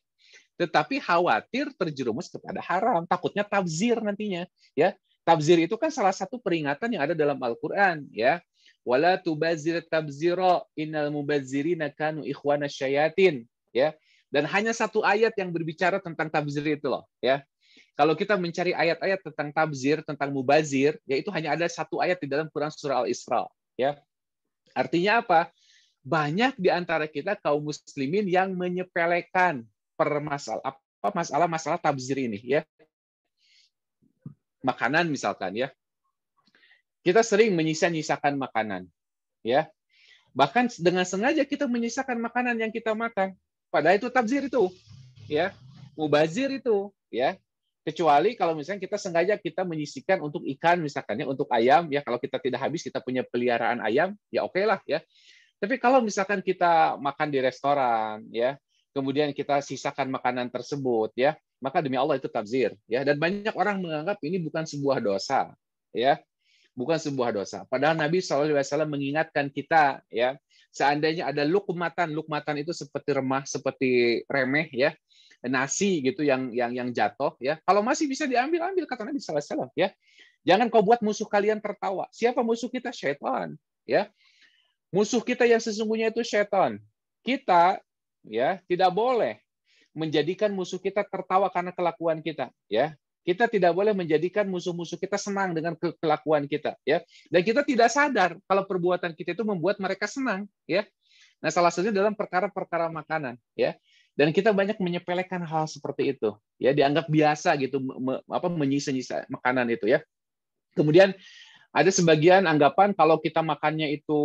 tetapi khawatir terjerumus kepada haram, takutnya tabzir nantinya, ya. Tabzir itu kan salah satu peringatan yang ada dalam Al-Qur'an, ya. Wala tubazir tabzira innal mubazzirina kanu ikhwana syayatin, ya. Dan hanya satu ayat yang berbicara tentang tabzir itu loh, ya. Kalau kita mencari ayat-ayat tentang tabzir, tentang mubazir, yaitu hanya ada satu ayat di dalam Quran surah Al-Isra, ya. Artinya apa? Banyak di antara kita kaum muslimin yang menyepelekan masalah tabzir ini, ya. Makanan misalkan, ya. Kita sering menyisa-nyisakan makanan, ya. Bahkan dengan sengaja kita menyisakan makanan yang kita makan. Padahal itu tabzir itu, ya. Mubazir itu, ya. Kecuali kalau misalnya kita sengaja kita menyisikan untuk ikan misalkan, ya, untuk ayam, ya, kalau kita tidak habis kita punya peliharaan ayam, ya oke lah, ya. Tapi kalau misalkan kita makan di restoran, ya, kemudian kita sisakan makanan tersebut, ya, maka demi Allah itu tabzir, ya. Dan banyak orang menganggap ini bukan sebuah dosa, ya, bukan sebuah dosa. Padahal Nabi SAW mengingatkan kita, ya, seandainya ada lukmatan itu seperti remah, seperti remeh, ya, nasi gitu yang jatuh, ya, kalau masih bisa diambil kata Nabi SAW, ya. Jangan kau buat musuh kalian tertawa. Siapa musuh kita? Syaitan, ya. Musuh kita yang sesungguhnya itu syaitan. Kita, ya, tidak boleh menjadikan musuh kita tertawa karena kelakuan kita, ya. Kita tidak boleh menjadikan musuh-musuh kita senang dengan kelakuan kita, ya. Dan kita tidak sadar kalau perbuatan kita itu membuat mereka senang, ya. Nah, salah satunya dalam perkara-perkara makanan, ya. Dan kita banyak menyepelekan hal seperti itu, ya, dianggap biasa gitu, menyisa-nyisa makanan itu, ya. Kemudian ada sebagian anggapan kalau kita makannya itu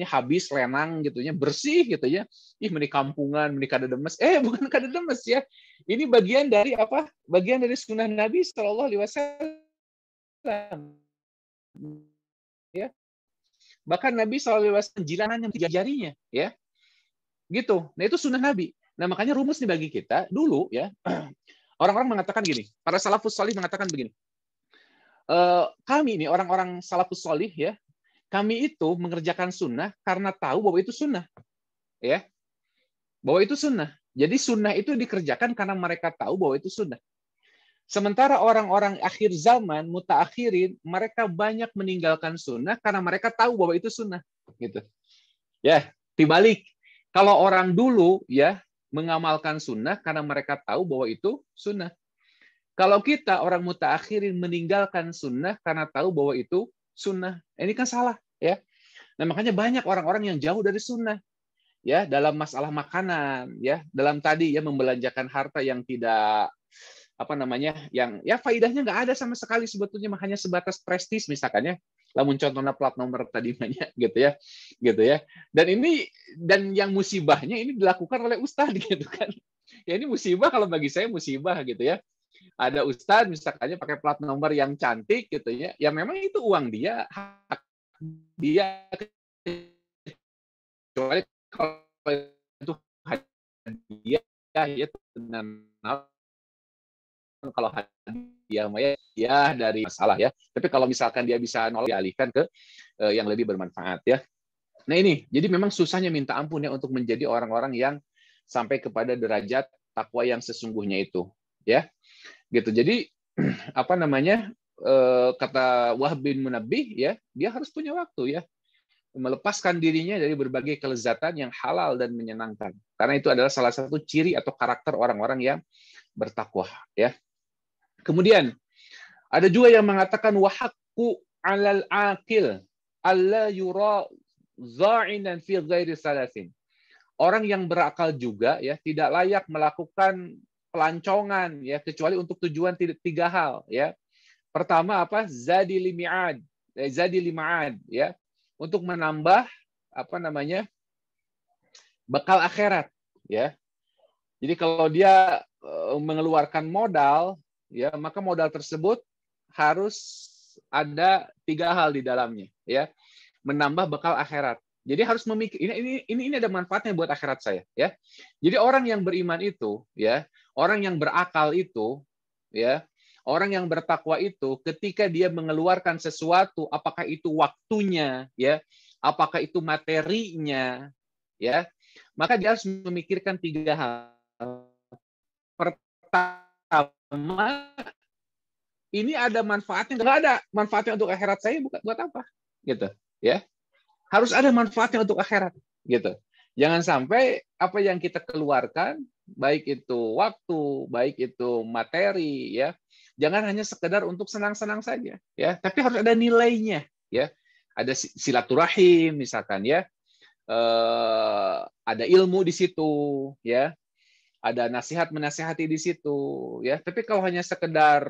habis lenang gitu ya, bersih gitu ya. Ih, meni kampungan, meni kada demes. Bukan kada demes ya. Ini bagian dari apa? Bagian dari sunnah Nabi Shallallahu alaihi wasallam. Ya. Bahkan Nabi SAW jilanannya jarinya, ya, gitu. Nah itu sunnah Nabi. Nah makanya rumus nih bagi kita dulu ya, orang-orang mengatakan gini, para salafus salih mengatakan begini, kami nih orang-orang salafus salih ya, kami itu mengerjakan sunnah karena tahu bahwa itu sunnah, ya, bahwa itu sunnah. Jadi sunnah itu dikerjakan karena mereka tahu bahwa itu sunnah. Sementara orang-orang akhir zaman, mutaakhirin, mereka banyak meninggalkan sunnah karena mereka tahu bahwa itu sunnah. Gitu. Ya, dibalik. Kalau orang dulu ya mengamalkan sunnah karena mereka tahu bahwa itu sunnah. Kalau kita orang mutaakhirin meninggalkan sunnah karena tahu bahwa itu sunnah, ini kan salah. Ya. Nah, makanya banyak orang-orang yang jauh dari sunnah. Ya, dalam masalah makanan, ya, dalam tadi ya membelanjakan harta yang tidak yang ya faidahnya nggak ada sama sekali sebetulnya, hanya sebatas prestis misalkan ya, lamun contohnya plat nomor tadi banyak gitu ya, dan yang musibahnya ini dilakukan oleh ustadz gitu kan, ya ini musibah, kalau bagi saya musibah gitu ya, ada ustadz misalkannya pakai plat nomor yang cantik gitu ya memang itu uang dia, hak dia, kecuali kalau itu hadiah ya dengan kalau hadiah ya dari masalah ya. Tapi kalau misalkan dia bisa nolak, dialihkan ke yang lebih bermanfaat ya. Nah ini, jadi memang susahnya minta ampun ya untuk menjadi orang-orang yang sampai kepada derajat takwa yang sesungguhnya itu ya. Gitu. Jadi kata Wahb bin Munabbih ya, dia harus punya waktu ya, melepaskan dirinya dari berbagai kelezatan yang halal dan menyenangkan. Karena itu adalah salah satu ciri atau karakter orang-orang yang bertakwa ya. Kemudian ada juga yang mengatakan wahaqqu 'alal aqil alla yura za'inan fi ghairi salasin. Orang yang berakal juga ya tidak layak melakukan pelancongan ya kecuali untuk tujuan tiga hal ya. Pertama apa? Zadi lima'ad ya. Untuk menambah bekal akhirat ya. Jadi kalau dia mengeluarkan modal ya, maka modal tersebut harus ada tiga hal di dalamnya ya, menambah bekal akhirat. Jadi harus memikir ini ada manfaatnya buat akhirat saya ya. Jadi orang yang beriman itu ya, orang yang berakal itu ya, orang yang bertakwa itu ketika dia mengeluarkan sesuatu, apakah itu waktunya ya, apakah itu materinya ya, maka dia harus memikirkan tiga hal. Pertama, ini ada manfaatnya, nggak ada manfaatnya untuk akhirat saya, buat apa gitu ya, harus ada manfaatnya untuk akhirat gitu. Jangan sampai apa yang kita keluarkan, baik itu waktu, baik itu materi ya, jangan hanya sekedar untuk senang-senang saja ya, tapi harus ada nilainya ya, ada silaturahim misalkan ya, ada ilmu di situ ya, ada nasihat menasihati di situ ya. Tapi kalau hanya sekedar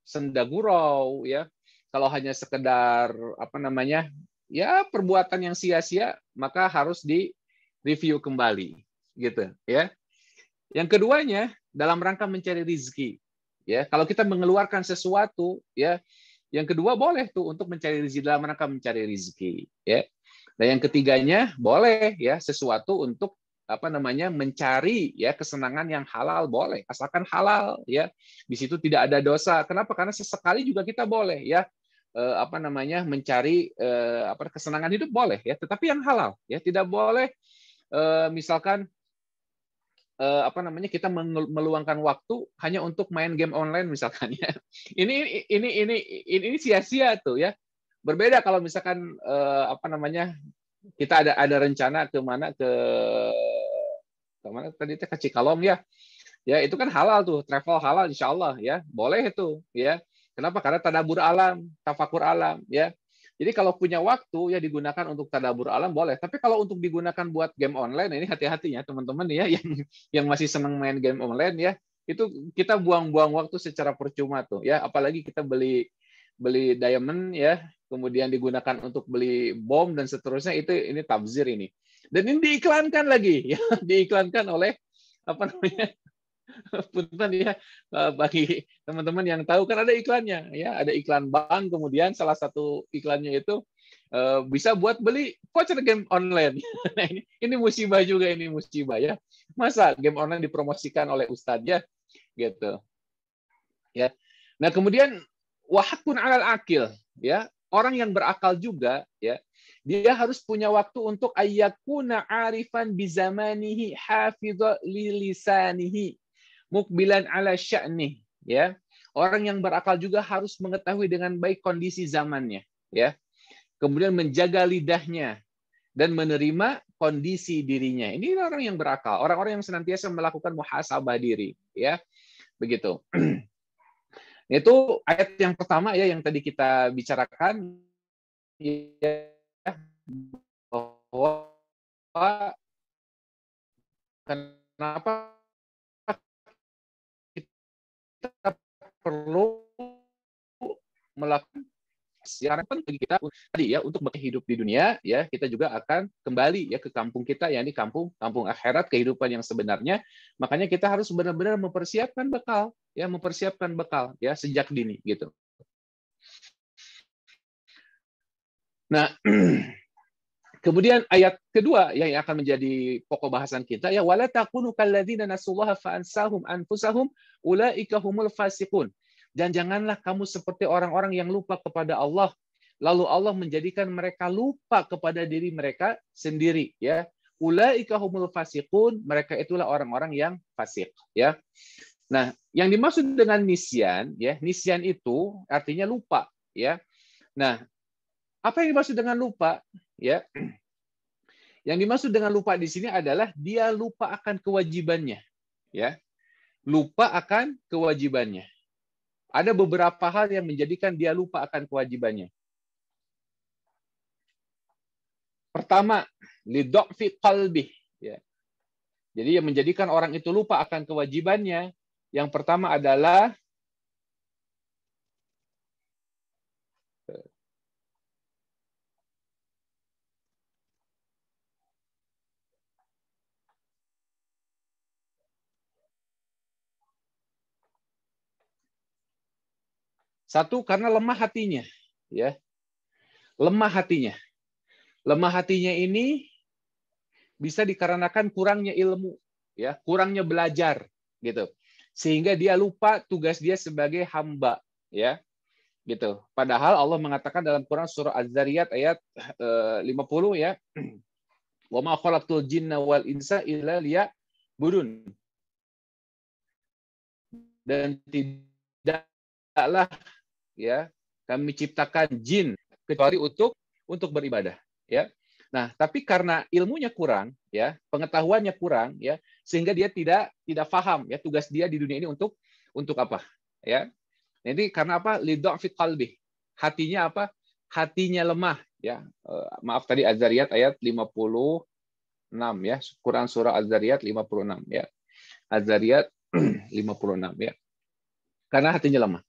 senda gurau ya, kalau hanya sekedar ya perbuatan yang sia-sia, maka harus di-review kembali gitu ya. Yang keduanya dalam rangka mencari rizki ya. Kalau kita mengeluarkan sesuatu ya, yang kedua boleh tuh untuk mencari rizki, dalam rangka mencari rizki ya. Dan yang ketiganya boleh ya sesuatu untuk mencari ya kesenangan yang halal, boleh asalkan halal ya, di situ tidak ada dosa. Kenapa? Karena sesekali juga kita boleh ya mencari kesenangan hidup boleh ya, tetapi yang halal ya, tidak boleh misalkan kita meluangkan waktu hanya untuk main game online misalkan ya. Ini sia-sia tuh ya. Berbeda kalau misalkan kita ada rencana kemana tadi ke Cikalong ya. Ya, itu kan halal tuh, travel halal insya Allah ya. Boleh itu ya. Kenapa? Karena tadabbur alam, tafakur alam ya. Jadi kalau punya waktu ya digunakan untuk tadabbur alam boleh. Tapi kalau untuk digunakan buat game online, ini hati-hati ya teman-teman ya yang masih senang main game online ya. Itu kita buang-buang waktu secara percuma tuh ya. Apalagi kita beli beli diamond ya, kemudian digunakan untuk beli bom dan seterusnya, ini tabzir ini. Dan ini diiklankan lagi ya, diiklankan oleh apa namanya? Punten ya, bagi teman-teman yang tahu kan ada iklannya ya, ada iklan bank, kemudian salah satu iklannya itu bisa buat beli voucher game online. Nah, ini musibah juga, ini musibah ya. Masa game online dipromosikan oleh ustadz ya, gitu. Ya. Nah, kemudian wahakun alal akil ya, orang yang berakal juga ya, dia harus punya waktu untuk ayyakuna arifan bizamanihi hafidha lilisanihi mukbilan ala sya'nih ya. Orang yang berakal juga harus mengetahui dengan baik kondisi zamannya ya. Kemudian menjaga lidahnya dan menerima kondisi dirinya. Ini orang yang berakal, orang-orang yang senantiasa melakukan muhasabah diri ya. Begitu. Itu ayat yang pertama ya yang tadi kita bicarakan ya, bahwa kenapa kita perlu melakukan yang penting kita tadi ya, untuk hidup di dunia ya, kita juga akan kembali ya ke kampung kita, yakni kampung akhirat, kehidupan yang sebenarnya. Makanya kita harus benar-benar mempersiapkan bekal ya sejak dini gitu. Nah, kemudian ayat kedua yang akan menjadi pokok bahasan kita ya, wala takunu kalladzina nasullaha fa ansahum anfusahum ulaika humul fasiqun. Dan janganlah kamu seperti orang-orang yang lupa kepada Allah, lalu Allah menjadikan mereka lupa kepada diri mereka sendiri ya. Ulaika humul fasiqun, mereka itulah orang-orang yang fasik ya. Nah, yang dimaksud dengan nisyan ya, nisyan itu artinya lupa ya. Nah, apa yang dimaksud dengan lupa ya? Yang dimaksud dengan lupa di sini adalah dia lupa akan kewajibannya ya. Lupa akan kewajibannya. Ada beberapa hal yang menjadikan dia lupa akan kewajibannya. Pertama, lidha'fi qalbih ya. Jadi yang menjadikan orang itu lupa akan kewajibannya, yang pertama adalah satu, karena lemah hatinya ya. Lemah hatinya. Lemah hatinya ini bisa dikarenakan kurangnya ilmu ya, kurangnya belajar gitu. Sehingga dia lupa tugas dia sebagai hamba ya. Gitu. Padahal Allah mengatakan dalam Quran surah Az-Zariyat ayat 50 ya. Wa ma khalaqtul jinna wal insa illa liya'budun. Dan tidaklah ya kami ciptakan jin kecuali untuk beribadah ya. Nah, tapi karena ilmunya kurang ya, pengetahuannya kurang ya, sehingga dia tidak paham ya tugas dia di dunia ini untuk apa ya. Jadi karena apa? Lidha'fi qalbi. Hatinya apa? Hatinya lemah ya. Maaf tadi Az-Zariyat ayat 56 ya. Quran surah Az-Zariyat 56 ya. Az-Zariyat 56 ya. Karena hatinya lemah.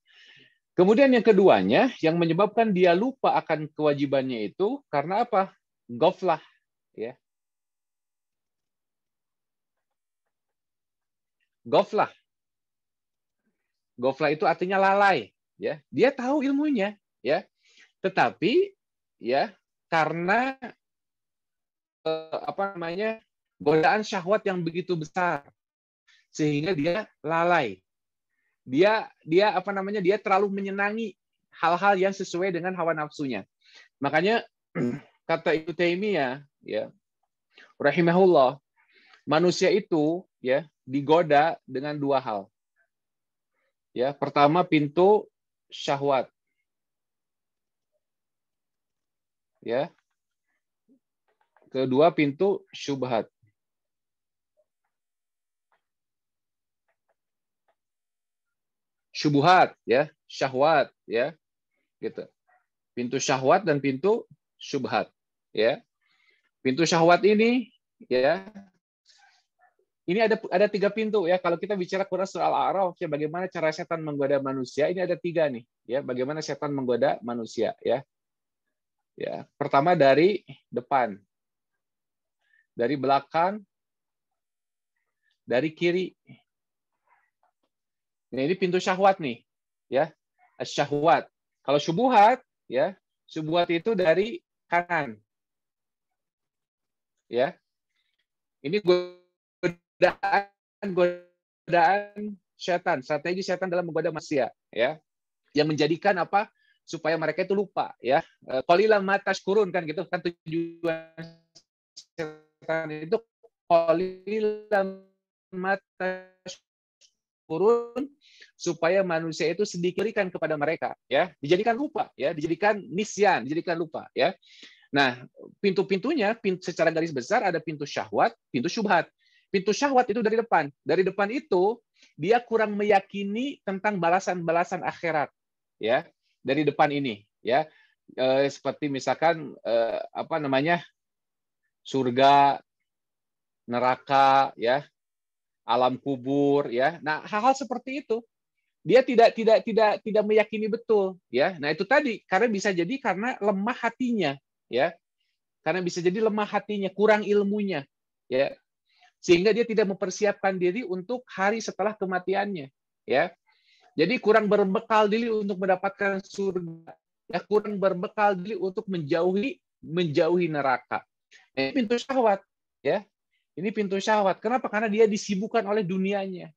Kemudian yang keduanya yang menyebabkan dia lupa akan kewajibannya itu karena apa? Ghaflah ya. Ghaflah. Ghaflah itu artinya lalai ya. Dia tahu ilmunya ya. Tetapi ya karena godaan syahwat yang begitu besar sehingga dia lalai. Dia dia terlalu menyenangi hal-hal yang sesuai dengan hawa nafsunya. Makanya kata Ibnu Taimiyah ya rahimahullah, manusia itu ya digoda dengan dua hal. Ya, pertama pintu syahwat. Ya. Kedua pintu syubhat. Syubhat ya, syahwat ya. Gitu. Pintu syahwat dan pintu syubhat ya. Pintu syahwat ini ya Ini ada 3 pintu ya. Kalau kita bicara Quran surah Al-A'raf ya, bagaimana cara setan menggoda manusia, ini ada 3 nih ya. Bagaimana setan menggoda manusia ya. Ya, pertama dari depan, dari belakang, dari kiri. Nah, ini pintu syahwat nih ya. Syahwat. Kalau syubhat ya, syubhat itu dari kanan. Ya. Ini godaan setan, strategi setan dalam menggoda manusia ya. Yang menjadikan apa? Supaya mereka itu lupa ya. Qalilan ma tashkurun kan gitu kan, tujuan setan itu qalilan ma tashkurun, supaya manusia itu sedikit berikan kepada mereka ya, dijadikan lupa ya, dijadikan nisyan, dijadikan lupa ya. Nah, pintu-pintunya secara garis besar ada pintu syahwat, pintu syubhat. Pintu syahwat itu dari depan. Dari depan itu dia kurang meyakini tentang balasan-balasan akhirat, ya. Dari depan ini, ya. Seperti misalkan apa namanya? Surga, neraka, ya. Alam kubur, ya. Nah, hal-hal seperti itu dia tidak meyakini betul, ya. Nah, itu tadi karena bisa jadi karena lemah hatinya, ya. Karena bisa jadi lemah hatinya, kurang ilmunya, ya. Sehingga dia tidak mempersiapkan diri untuk hari setelah kematiannya, ya. Jadi kurang berbekal diri untuk mendapatkan surga, ya, kurang berbekal diri untuk menjauhi neraka. Ini pintu syahwat, ya. Ini pintu syahwat. Kenapa? Karena dia disibukkan oleh dunianya.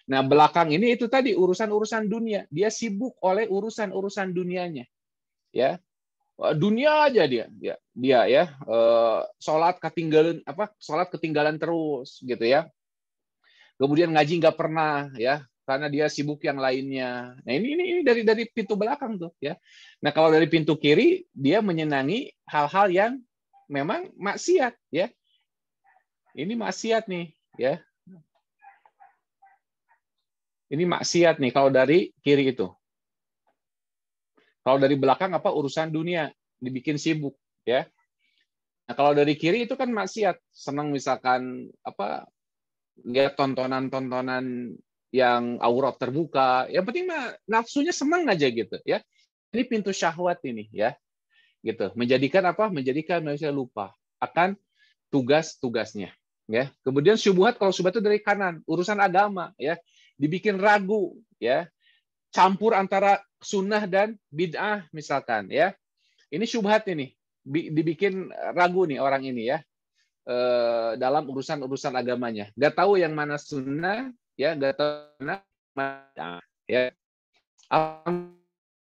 Nah, belakang ini itu tadi urusan-urusan dunia. Dia sibuk oleh urusan-urusan dunianya, ya. Dunia aja dia ya, sholat ketinggalan terus gitu ya. Kemudian ngaji nggak pernah ya, karena dia sibuk yang lainnya. Nah, ini dari pintu belakang tuh ya. Nah, kalau dari pintu kiri dia menyenangi hal-hal yang memang maksiat ya. Ini maksiat nih ya. Ini maksiat nih kalau dari kiri itu. Kalau dari belakang apa, urusan dunia, dibikin sibuk ya. Nah, kalau dari kiri itu kan maksiat, senang misalkan apa, lihat tontonan-tontonan yang aurat terbuka. Yang penting mah nafsunya senang aja gitu ya. Ini pintu syahwat ini ya. Gitu. Menjadikan apa? Menjadikan manusia lupa akan tugas-tugasnya ya. Kemudian syubhat, kalau syubhat itu dari kanan, urusan agama ya. Dibikin ragu ya. Campur antara sunnah dan bid'ah misalkan ya. Ini syubhat ini, dibikin ragu nih orang ini ya, dalam urusan-urusan agamanya. Nggak tahu yang mana sunnah ya, nggak tahu mana bid'ah ya.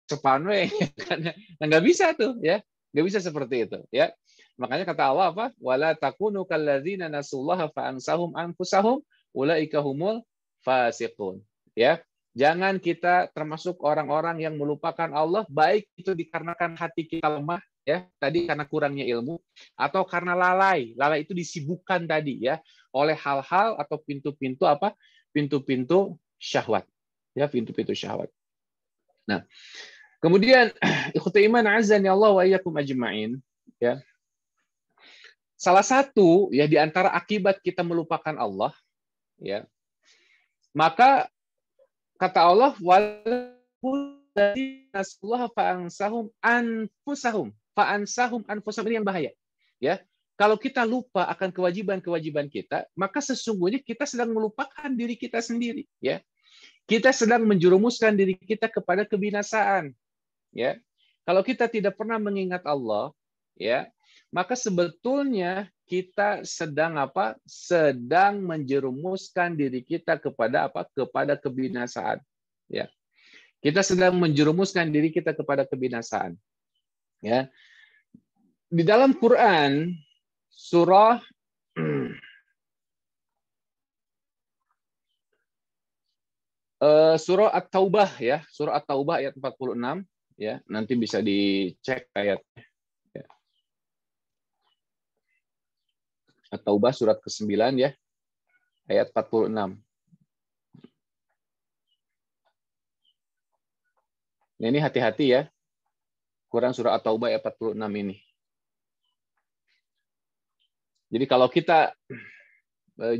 Sepanwe kan, nggak bisa tuh ya, nggak bisa seperti itu ya. Makanya kata Allah apa? Wala takunu kalladzina nasullaha fa ansahum anfusahum ulaika humul fasiqun ya. Jangan kita termasuk orang-orang yang melupakan Allah, baik itu dikarenakan hati kita lemah, ya, tadi karena kurangnya ilmu, atau karena lalai. Lalai itu disibukkan tadi, ya, oleh hal-hal atau pintu-pintu apa? Pintu-pintu syahwat, ya, pintu-pintu syahwat. Nah, kemudian ikhwati iman azan ya Allah wa iyyakum ajma'in, ya. Salah satu ya di antara akibat kita melupakan Allah, ya, maka kata Allah, ini yang bahaya. Ya, kalau kita lupa akan kewajiban-kewajiban kita, maka sesungguhnya kita sedang melupakan diri kita sendiri. Ya, kita sedang menjerumuskan diri kita kepada kebinasaan. Ya, kalau kita tidak pernah mengingat Allah, ya, maka sebetulnya kita sedang apa? Sedang menjerumuskan diri kita kepada apa? Kepada kebinasaan. Ya. Kita sedang menjerumuskan diri kita kepada kebinasaan. Ya. Di dalam Quran surah surah At-Taubah ya, surah At-Taubah ayat 46 ya, nanti bisa dicek ayatnya. At-Taubah surat ke-9 ya, ayat 46. Nah, ini hati-hati ya. Quran surah At-Taubah ayat 46 ini. Jadi kalau kita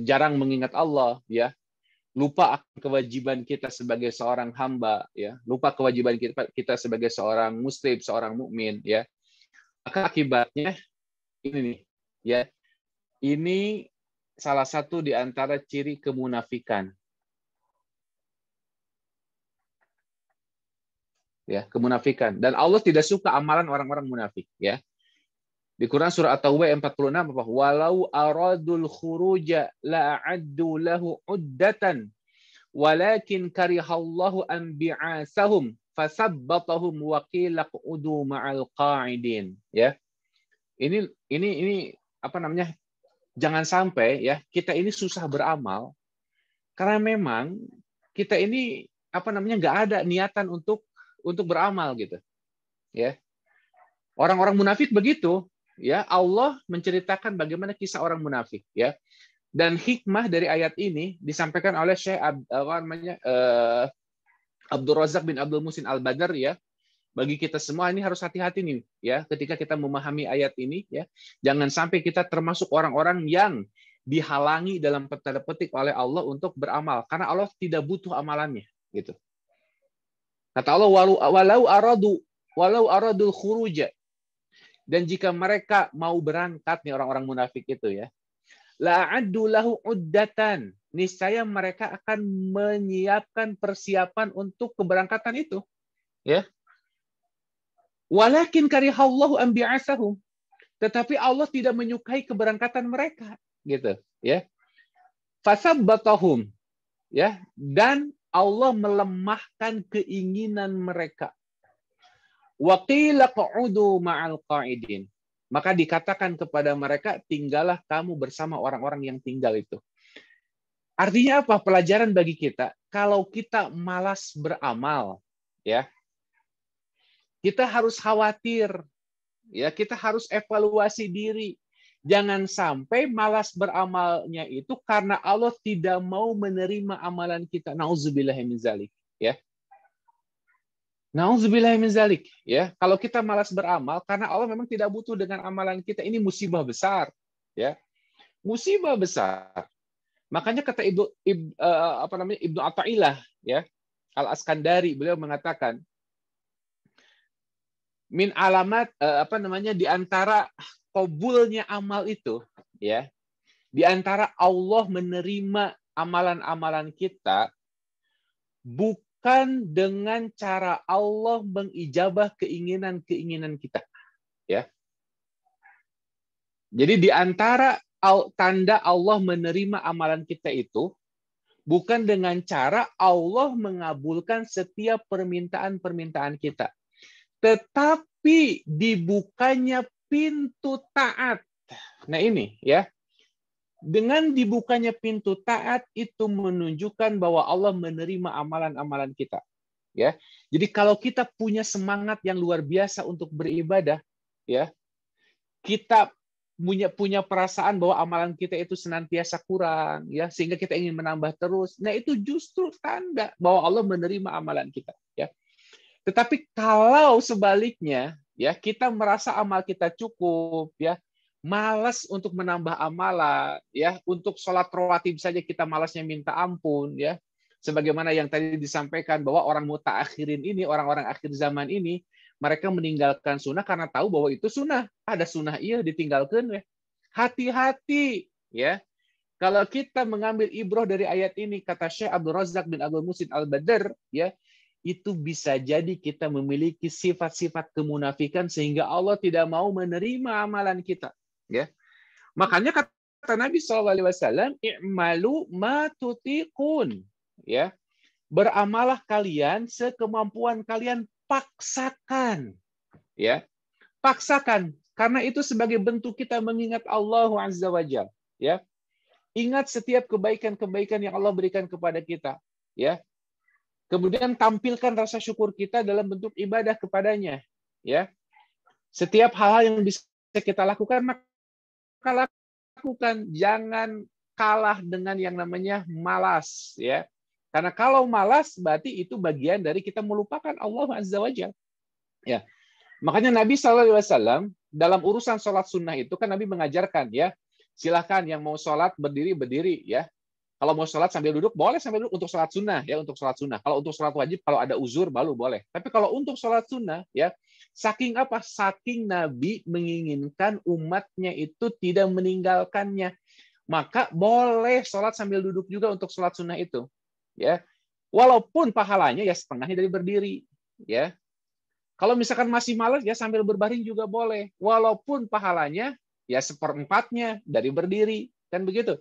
jarang mengingat Allah, ya, lupa akan kewajiban kita sebagai seorang hamba, ya, lupa kewajiban kita sebagai seorang muslim, seorang mukmin, ya, maka akibatnya ini nih, ya, ini salah satu di antara ciri kemunafikan, ya, kemunafikan. Dan Allah tidak suka amalan orang-orang munafik, ya. Di Quran surah At-Taubah 46 apa? Walau aradul khuruja la'addu lahu uddatan walakin karihallahu an bi'asahum fasabbatahum wa qila qudu ma'al qa'idin, ya. Ini apa namanya? Jangan sampai, ya, kita ini susah beramal karena memang kita ini apa namanya nggak ada niatan untuk beramal gitu, ya. Orang-orang munafik begitu, ya. Allah menceritakan bagaimana kisah orang munafik, ya. Dan hikmah dari ayat ini disampaikan oleh Syekh Abdul Razak bin Abdul Muhsin Al-Badr, ya. Bagi kita semua ini harus hati-hati nih, ya, ketika kita memahami ayat ini, ya. Jangan sampai kita termasuk orang-orang yang dihalangi dalam tanda petik oleh Allah untuk beramal karena Allah tidak butuh amalannya, gitu. Kata Allah, walau aradul khuruja, dan jika mereka mau berangkat nih orang-orang munafik itu, ya, la'addu lahu uddatan, niscaya mereka akan menyiapkan persiapan untuk keberangkatan itu, ya. Walakin karihallahu an bi'asahum, tetapi Allah tidak menyukai keberangkatan mereka, gitu, ya. Fasabbatahum, ya, dan Allah melemahkan keinginan mereka. Wa qila qu'udu ma'al qa'idin, maka dikatakan kepada mereka, tinggallah kamu bersama orang-orang yang tinggal itu. Artinya apa? Pelajaran bagi kita, kalau kita malas beramal, ya, kita harus khawatir, ya, kita harus evaluasi diri. Jangan sampai malas beramalnya itu karena Allah tidak mau menerima amalan kita. Nauzubillahi min zalik, ya. Nauzubillahi min zalik, ya. Kalau kita malas beramal karena Allah memang tidak butuh dengan amalan kita, ini musibah besar, ya. Musibah besar. Makanya kata Ibnu Athaillah, ya, Al-Askandari, beliau mengatakan min alamat di antara qabulnya amal itu, ya, di antara Allah menerima amalan-amalan kita bukan dengan cara Allah mengijabah keinginan-keinginan kita, ya. Jadi di antara tanda Allah menerima amalan kita itu bukan dengan cara Allah mengabulkan setiap permintaan-permintaan kita, tetapi dibukanya pintu taat. Nah ini, ya, dengan dibukanya pintu taat itu menunjukkan bahwa Allah menerima amalan-amalan kita, ya. Jadi kalau kita punya semangat yang luar biasa untuk beribadah, ya, kita punya perasaan bahwa amalan kita itu senantiasa kurang, ya, sehingga kita ingin menambah terus. Nah itu justru tanda bahwa Allah menerima amalan kita, ya. Tetapi kalau sebaliknya, ya, kita merasa amal kita cukup, ya, malas untuk menambah amalan, ya, untuk sholat rawatib saja kita malasnya minta ampun, ya, sebagaimana yang tadi disampaikan bahwa orang mutaakhirin ini, orang-orang akhir zaman ini, mereka meninggalkan sunnah karena tahu bahwa itu sunnah. Ada sunnah iya ditinggalkan, ya. Hati-hati, ya. Kalau kita mengambil ibroh dari ayat ini, kata Syekh Abdul Razak bin Abdul Muhsin Al-Badr, ya, itu bisa jadi kita memiliki sifat-sifat kemunafikan sehingga Allah tidak mau menerima amalan kita, ya. Makanya kata Nabi SAW, i'malu ma tutiqun, ya. Beramalah kalian sekemampuan kalian, paksakan, ya. Paksakan, karena itu sebagai bentuk kita mengingat Allah Azza wa Jalla, ya. Ingat setiap kebaikan-kebaikan yang Allah berikan kepada kita, ya. Kemudian tampilkan rasa syukur kita dalam bentuk ibadah kepadanya, ya. Setiap hal yang bisa kita lakukan, maka lakukan. Jangan kalah dengan yang namanya malas, ya. Karena kalau malas berarti itu bagian dari kita melupakan Allah Azza wa Jalla, ya. Makanya Nabi SAW dalam urusan sholat sunnah itu kan Nabi mengajarkan, ya, silahkan yang mau sholat berdiri ya. Kalau mau sholat sambil duduk, boleh sambil duduk untuk sholat sunnah ya, untuk sholat sunnah. Kalau untuk sholat wajib, kalau ada uzur baru boleh. Tapi kalau untuk sholat sunnah ya, saking apa? Saking Nabi menginginkan umatnya itu tidak meninggalkannya, maka boleh sholat sambil duduk juga untuk sholat sunnah itu. Ya, walaupun pahalanya ya setengahnya dari berdiri. Ya, kalau misalkan masih malas ya sambil berbaring juga boleh. Walaupun pahalanya ya seperempatnya dari berdiri, kan begitu.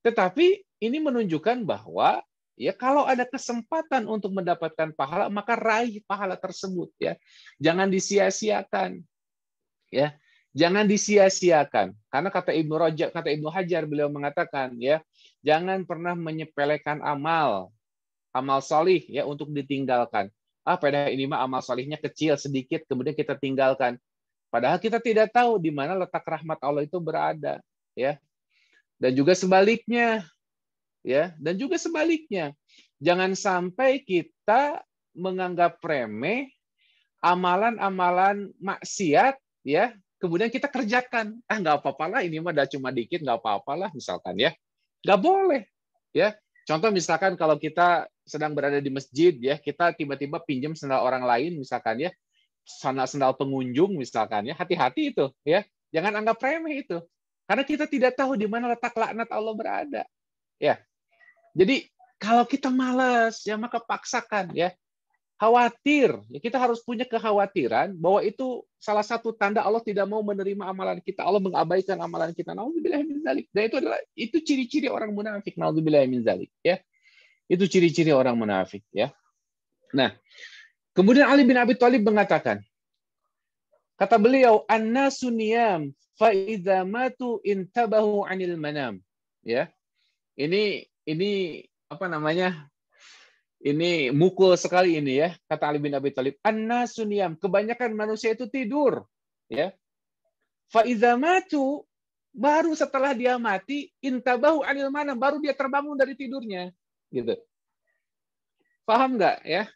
Tetapi ini menunjukkan bahwa ya kalau ada kesempatan untuk mendapatkan pahala, maka raih pahala tersebut ya. Jangan disia-siakan. Ya. Jangan disia-siakan. Karena kata Ibnu Hajar beliau mengatakan ya, jangan pernah menyepelekan amal salih ya untuk ditinggalkan. Padahal ini mah amal salihnya kecil sedikit kemudian kita tinggalkan. Padahal kita tidak tahu di mana letak rahmat Allah itu berada, ya. Dan juga sebaliknya, ya. Dan juga sebaliknya, jangan sampai kita menganggap remeh amalan-amalan maksiat, ya. Kemudian kita kerjakan, nggak apa-apalah, ini mah udah cuma dikit, nggak apa-apalah, misalkan ya, nggak boleh, ya. Contoh misalkan kalau kita sedang berada di masjid, ya, kita tiba-tiba pinjam sendal orang lain, misalkan ya, sandal pengunjung, misalkan ya, hati-hati itu, ya, jangan anggap remeh itu. Karena kita tidak tahu di mana letak laknat Allah berada. Ya. Jadi kalau kita malas, ya maka paksakan, ya. Khawatir, ya kita harus punya kekhawatiran bahwa itu salah satu tanda Allah tidak mau menerima amalan kita. Allah mengabaikan amalan kita. Nauzubillah min dzalik. Dan itu ciri-ciri orang munafik. Nauzubillah min dzalik, ya. Itu ciri-ciri orang munafik, ya. Nah, kemudian Ali bin Abi Thalib mengatakan, kata beliau, "An-nasu niyam fa idza matu intabahu 'anil manam." Ya. Ini apa namanya? Ini mukul sekali ini ya, kata Ali bin Abi Thalib. An-nasu niyam, kebanyakan manusia itu tidur, ya. Fa idza matu, baru setelah dia mati, intabahu 'anil manam, baru dia terbangun dari tidurnya, gitu. Paham nggak ya?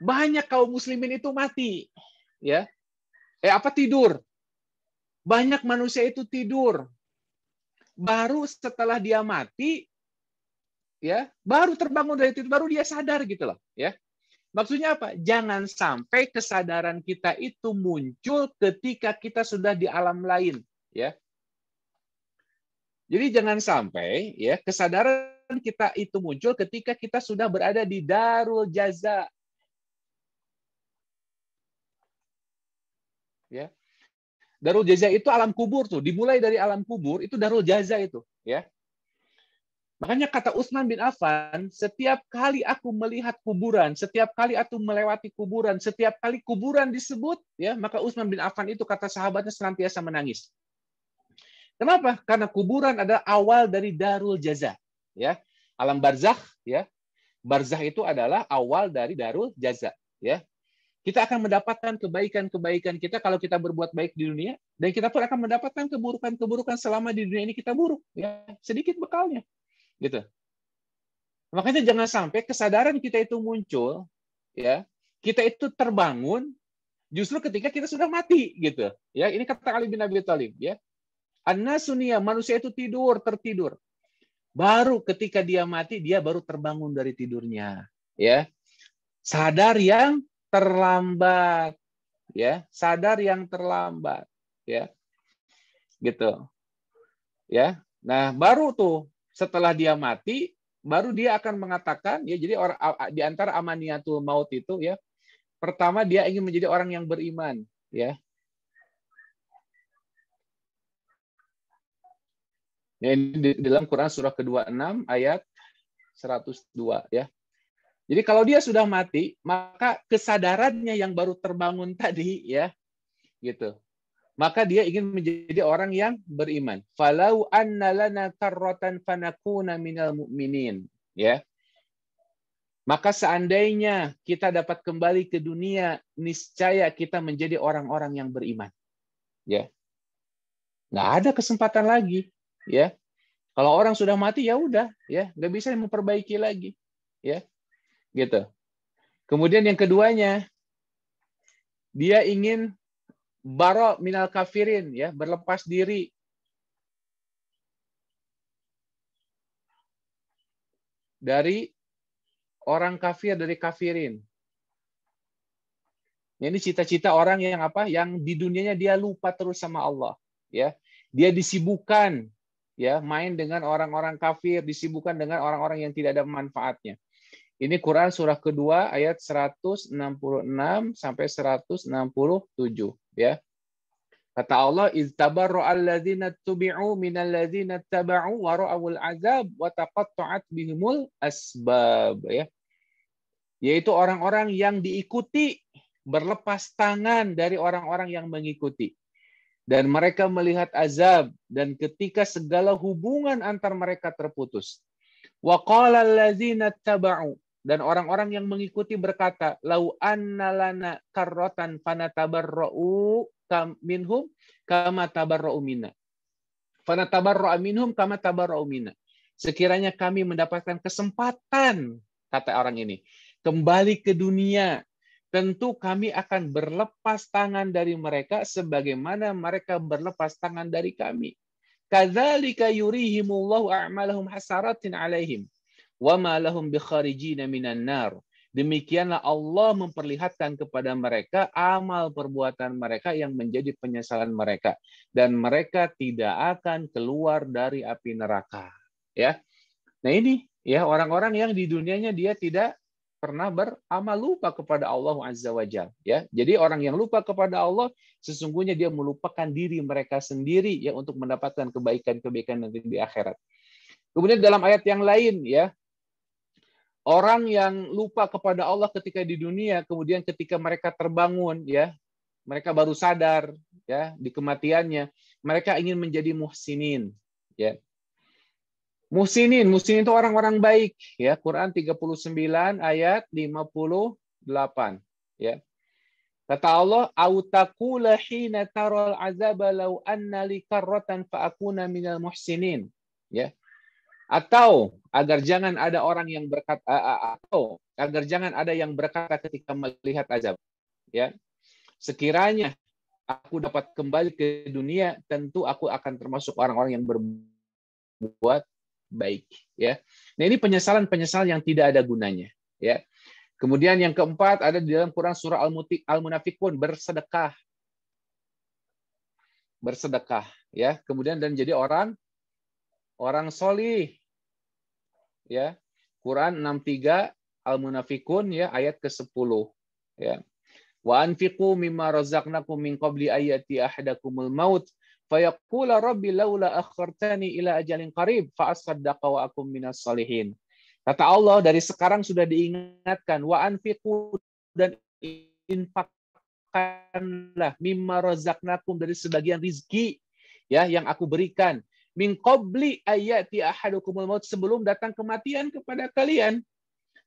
Banyak kaum muslimin itu mati, ya. Tidur. Banyak manusia itu tidur. Baru setelah dia mati, ya, baru terbangun dari tidur, baru dia sadar gitu loh, ya. Maksudnya apa? Jangan sampai kesadaran kita itu muncul ketika kita sudah di alam lain, ya. Jadi jangan sampai ya kesadaran kita itu muncul ketika kita sudah berada di darul jaza. Ya. Darul jaza itu alam kubur tuh, dimulai dari alam kubur itu darul jaza itu, ya. Makanya kata Utsman bin Affan, setiap kali aku melihat kuburan, setiap kali aku melewati kuburan, setiap kali kuburan disebut, ya, maka Utsman bin Affan itu kata sahabatnya senantiasa menangis. Kenapa? Karena kuburan adalah awal dari darul jaza, ya. Alam barzakh, ya. Barzakh itu adalah awal dari darul jaza, ya. Kita akan mendapatkan kebaikan-kebaikan kita kalau kita berbuat baik di dunia, dan kita pun akan mendapatkan keburukan-keburukan selama di dunia ini kita buruk, ya. Sedikit bekalnya. Gitu. Makanya jangan sampai kesadaran kita itu muncul, ya, kita itu terbangun justru ketika kita sudah mati, gitu. Ya, ini kata Ali bin Abi Thalib, ya. An-nasunia, manusia itu tertidur. Baru ketika dia mati, dia baru terbangun dari tidurnya, ya. Sadar yang terlambat, ya. Sadar yang terlambat, ya. Gitu. Ya. Nah, baru tuh setelah dia mati, baru dia akan mengatakan, ya, jadi orang di antara amaniyatul maut itu, ya, pertama dia ingin menjadi orang yang beriman, ya. Ya, ini di dalam Quran surah ke-26 ayat 102, ya. Jadi kalau dia sudah mati, maka kesadarannya yang baru terbangun tadi, ya, gitu. Maka dia ingin menjadi orang yang beriman. Falau anna lana karratan fanakuna minal mu'minin, ya. Maka seandainya kita dapat kembali ke dunia, niscaya kita menjadi orang-orang yang beriman, ya. Nggak ada kesempatan lagi, ya. Kalau orang sudah mati ya udah, ya, nggak bisa memperbaiki lagi, ya, gitu. Kemudian yang keduanya, dia ingin baro minal kafirin, ya, berlepas diri dari orang kafir, dari kafirin. Ini cita-cita orang yang apa? Yang di dunianya dia lupa terus sama Allah, ya. Dia disibukkan, ya, main dengan orang-orang kafir, disibukkan dengan orang-orang yang tidak ada manfaatnya. Ini Quran surah kedua ayat 166 sampai 167, ya. Kata Allah, "Iz tabarra'a alladzina tubi'u minal ladzina taba'u wa ra'awul 'adzab wa taqatta'at bihimul asbab," ya. Yaitu orang-orang yang diikuti berlepas tangan dari orang-orang yang mengikuti. Dan mereka melihat azab, dan ketika segala hubungan antar mereka terputus. Wa qala alladzina taba'u, dan orang-orang yang mengikuti berkata, "Lau anna lana karratan fanatabarra'u minhum kama tabarra'u minna." Fanatabarra'u minhum kama tabarra'u minna. Sekiranya kami mendapatkan kesempatan, kata orang ini, kembali ke dunia, tentu kami akan berlepas tangan dari mereka sebagaimana mereka berlepas tangan dari kami. Kadzalika yurihimullahu a'malahum hasaratin 'alaihim wa ma lahum bikharijina minan nar. Demikianlah Allah memperlihatkan kepada mereka amal perbuatan mereka yang menjadi penyesalan mereka, dan mereka tidak akan keluar dari api neraka. Ya. Nah ini ya orang-orang yang di dunianya dia tidak pernah beramal, lupa kepada Allah Azza wa Jalla, ya. Jadi orang yang lupa kepada Allah sesungguhnya dia melupakan diri mereka sendiri ya untuk mendapatkan kebaikan-kebaikan nanti di akhirat. Kemudian dalam ayat yang lain ya, orang yang lupa kepada Allah ketika di dunia, kemudian ketika mereka terbangun ya, mereka baru sadar ya di kematiannya, mereka ingin menjadi muhsinin ya. Muhsinin itu orang-orang baik ya. Quran 39 ayat 58 ya. Kata Allah, "Au taqula hina taral azaba law anna li karratan fa akuna minal muhsinin." Ya. Atau agar jangan ada orang yang berkata, atau agar jangan ada yang berkata ketika melihat azab ya. Sekiranya aku dapat kembali ke dunia, tentu aku akan termasuk orang-orang yang berbuat baik ya. Nah, ini penyesalan-penyesalan yang tidak ada gunanya ya. Kemudian yang keempat ada di dalam Quran surah Al-Munafiqun, bersedekah. Bersedekah ya. Kemudian dan jadi orang solih ya. Quran 63 Al-Munafiqun ya ayat ke-10 ya. Wa anfiqu mimma razaqnakum min qabli ayati ahadakumul maut fayaqula rabbi laula akhartani ila ajalin qarib fa asaddaqa wa akum minas salihin. Kata Allah, dari sekarang sudah diingatkan, wa anfiqu, dan infakkanlah mimma razaqnakum, dari sebagian rizki ya yang aku berikan, min qabli ayati ahadukumul maut, sebelum datang kematian kepada kalian.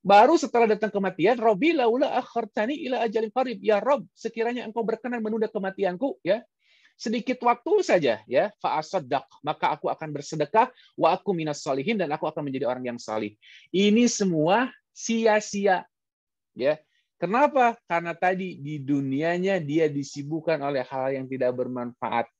Baru setelah datang kematian, Rabbi laula akhartani ila ajalin qarib, ya Rabb, sekiranya engkau berkenan menunda kematianku ya sedikit waktu saja ya, fa asaddaq, maka aku akan bersedekah, wa aku minas salihin, dan aku akan menjadi orang yang salih. Ini semua sia-sia ya. Kenapa? Karena tadi di dunianya dia disibukkan oleh hal yang tidak bermanfaat.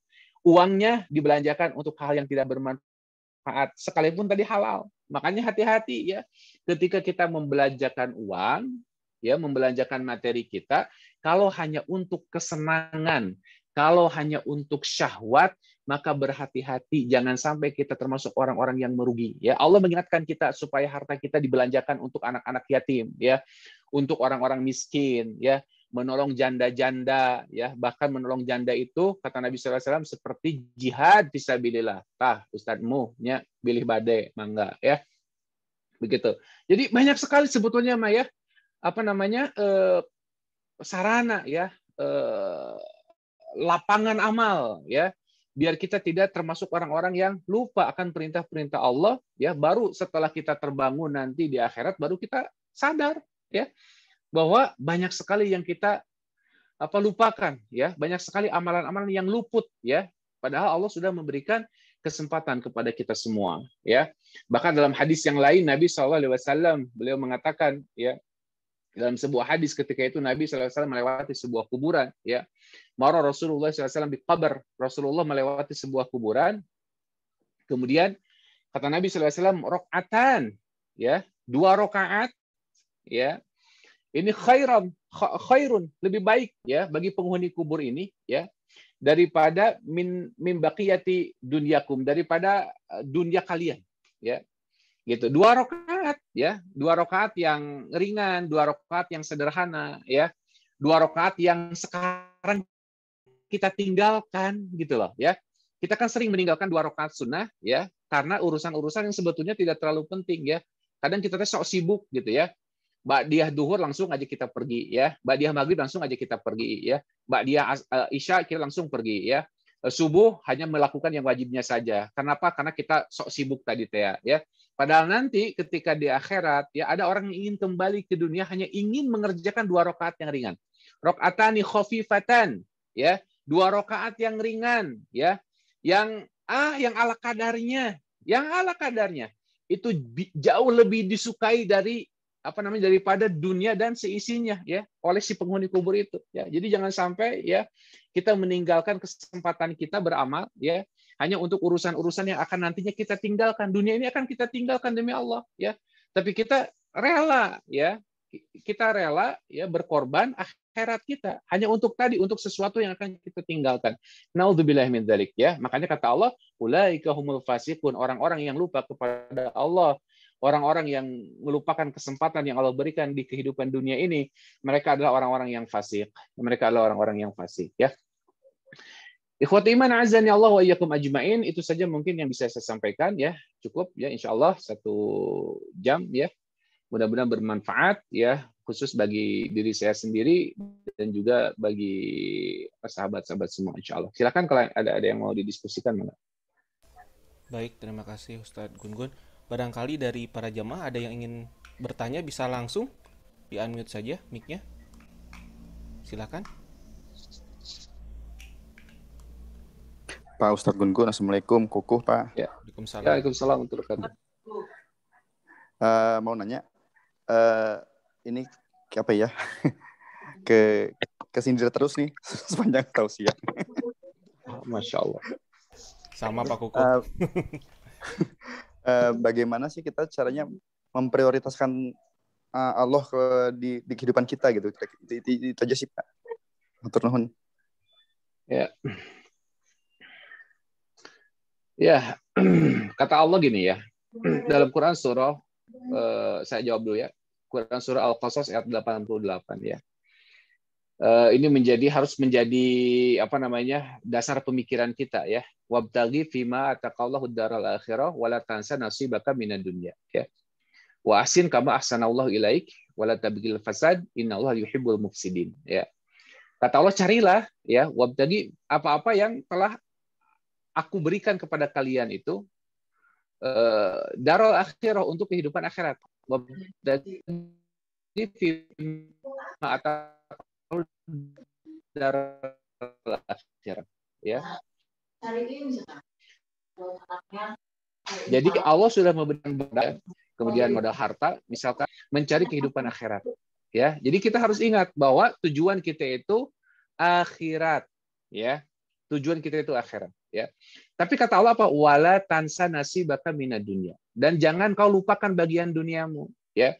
Uangnya dibelanjakan untuk hal yang tidak bermanfaat, sekalipun tadi halal. Makanya hati-hati ya ketika kita membelanjakan uang ya, membelanjakan materi kita, kalau hanya untuk kesenangan, kalau hanya untuk syahwat, maka berhati-hati jangan sampai kita termasuk orang-orang yang merugi ya. Allah mengingatkan kita supaya harta kita dibelanjakan untuk anak-anak yatim ya, untuk orang-orang miskin ya, menolong janda-janda ya, bahkan menolong janda itu kata Nabi sallallahu alaihi wasallam seperti jihad fisabilillah. Tah ustadzmu nya bilih bade mangga ya. Begitu. Jadi banyak sekali sebetulnya Maya apa namanya sarana ya, lapangan amal ya, biar kita tidak termasuk orang-orang yang lupa akan perintah-perintah Allah ya. Baru setelah kita terbangun nanti di akhirat baru kita sadar ya bahwa banyak sekali yang kita lupakan ya, banyak sekali amalan-amalan yang luput ya, padahal Allah sudah memberikan kesempatan kepada kita semua ya. Bahkan dalam hadis yang lain Nabi SAW beliau mengatakan ya, dalam sebuah hadis ketika itu Nabi SAW melewati sebuah kuburan ya. Mara Rasulullah SAW di qabr, Rasulullah melewati sebuah kuburan. Kemudian kata Nabi SAW, rakaatan ya, 2 rakaat, ya, ini khairun, lebih baik ya bagi penghuni kubur ini, ya, daripada min baqiyati dunyakum, daripada dunia kalian, ya. Gitu. 2 rakaat, ya, 2 rakaat yang ringan, 2 rakaat yang sederhana, ya, 2 rakaat yang sekarang kita tinggalkan, gitu loh, ya. Kita kan sering meninggalkan 2 rakaat sunnah, ya, karena urusan-urusan yang sebetulnya tidak terlalu penting, ya. Kadang kita sok sibuk, gitu ya. Ba'diyah duhur langsung aja kita pergi, ya. Ba'diyah maghrib langsung aja kita pergi, ya. Ba'diyah isya kita langsung pergi, ya. Subuh hanya melakukan yang wajibnya saja. Kenapa? Karena kita sok sibuk tadi, Teh, ya. Padahal nanti ketika di akhirat, ya, ada orang yang ingin kembali ke dunia hanya ingin mengerjakan 2 rakaat yang ringan. Rakaatani khafifatan, ya, 2 rakaat yang ringan, ya, yang ala kadarnya, itu jauh lebih disukai daripada dunia dan seisinya, ya, oleh si penghuni kubur itu, ya. Jadi jangan sampai, ya, kita meninggalkan kesempatan kita beramal, ya, hanya untuk urusan-urusan yang akan nantinya kita tinggalkan. Dunia ini akan kita tinggalkan demi Allah, ya. Tapi kita rela, ya, berkorban akhirat kita hanya untuk sesuatu yang akan kita tinggalkan. Naudzubillah min dzalik, ya. Makanya kata Allah, ulaika humul fasiqun, orang-orang yang lupa kepada Allah, orang-orang yang melupakan kesempatan yang Allah berikan di kehidupan dunia ini, mereka adalah orang-orang yang fasik. Ya. Ikhwati iman azani Allah wa iyyakum ajmain, itu saja mungkin yang bisa saya sampaikan, ya. Cukup, ya, insyaallah 1 jam, ya. Mudah-mudahan bermanfaat, ya, khusus bagi diri saya sendiri dan juga bagi sahabat-sahabat semua, insyaallah. Silakan kalau ada yang mau didiskusikan, mana? Baik, terima kasih Ustadz Gun-Gun. Barangkali dari para jamaah ada yang ingin bertanya, bisa langsung di-unmute saja mic-nya. Silakan. Pak Ustadz Gun-Gun, Assalamualaikum. Kukuh, Pak. Ya. Waalaikumsalam. Waalaikumsalam warahmatullahi wabarakatuh. Mau nanya, ini apa ya? Kesindir terus nih sepanjang tausiah. Masya Allah. Sama Pak Kuku. Bagaimana sih kita caranya memprioritaskan Allah di kehidupan kita gitu? Itu aja sih, Pak. Matur nuhun. Ya. Ya, kata Allah gini, ya. Dalam Quran surah, saya jawab dulu, ya. Quran surah Al-Qasas ayat 88, ya. Ini harus menjadi dasar pemikiran kita, ya. Wabtaghi fima ataqallahu daral akhirah wala tansa nasibaka minad dunya, ya. Wa ahsin kama ahsanallahu ilaik wala tabghil fasad innallaha yuhibbul mufsidin, ya. Kata Allah, carilah, ya, wabtaghi, apa-apa yang telah aku berikan kepada kalian itu daral akhirah, untuk kehidupan akhirat. Wabtaghi fima ataqallahu daral akhirah, ya. Jadi Allah sudah memberikan modal, kemudian modal harta, misalkan mencari kehidupan akhirat, ya. Jadi kita harus ingat bahwa tujuan kita itu akhirat, ya. Tujuan kita itu akhirat, ya. Tapi kata Allah apa? Wala tansa nasibaka minad dunya. Dan jangan kau lupakan bagian duniamu, ya.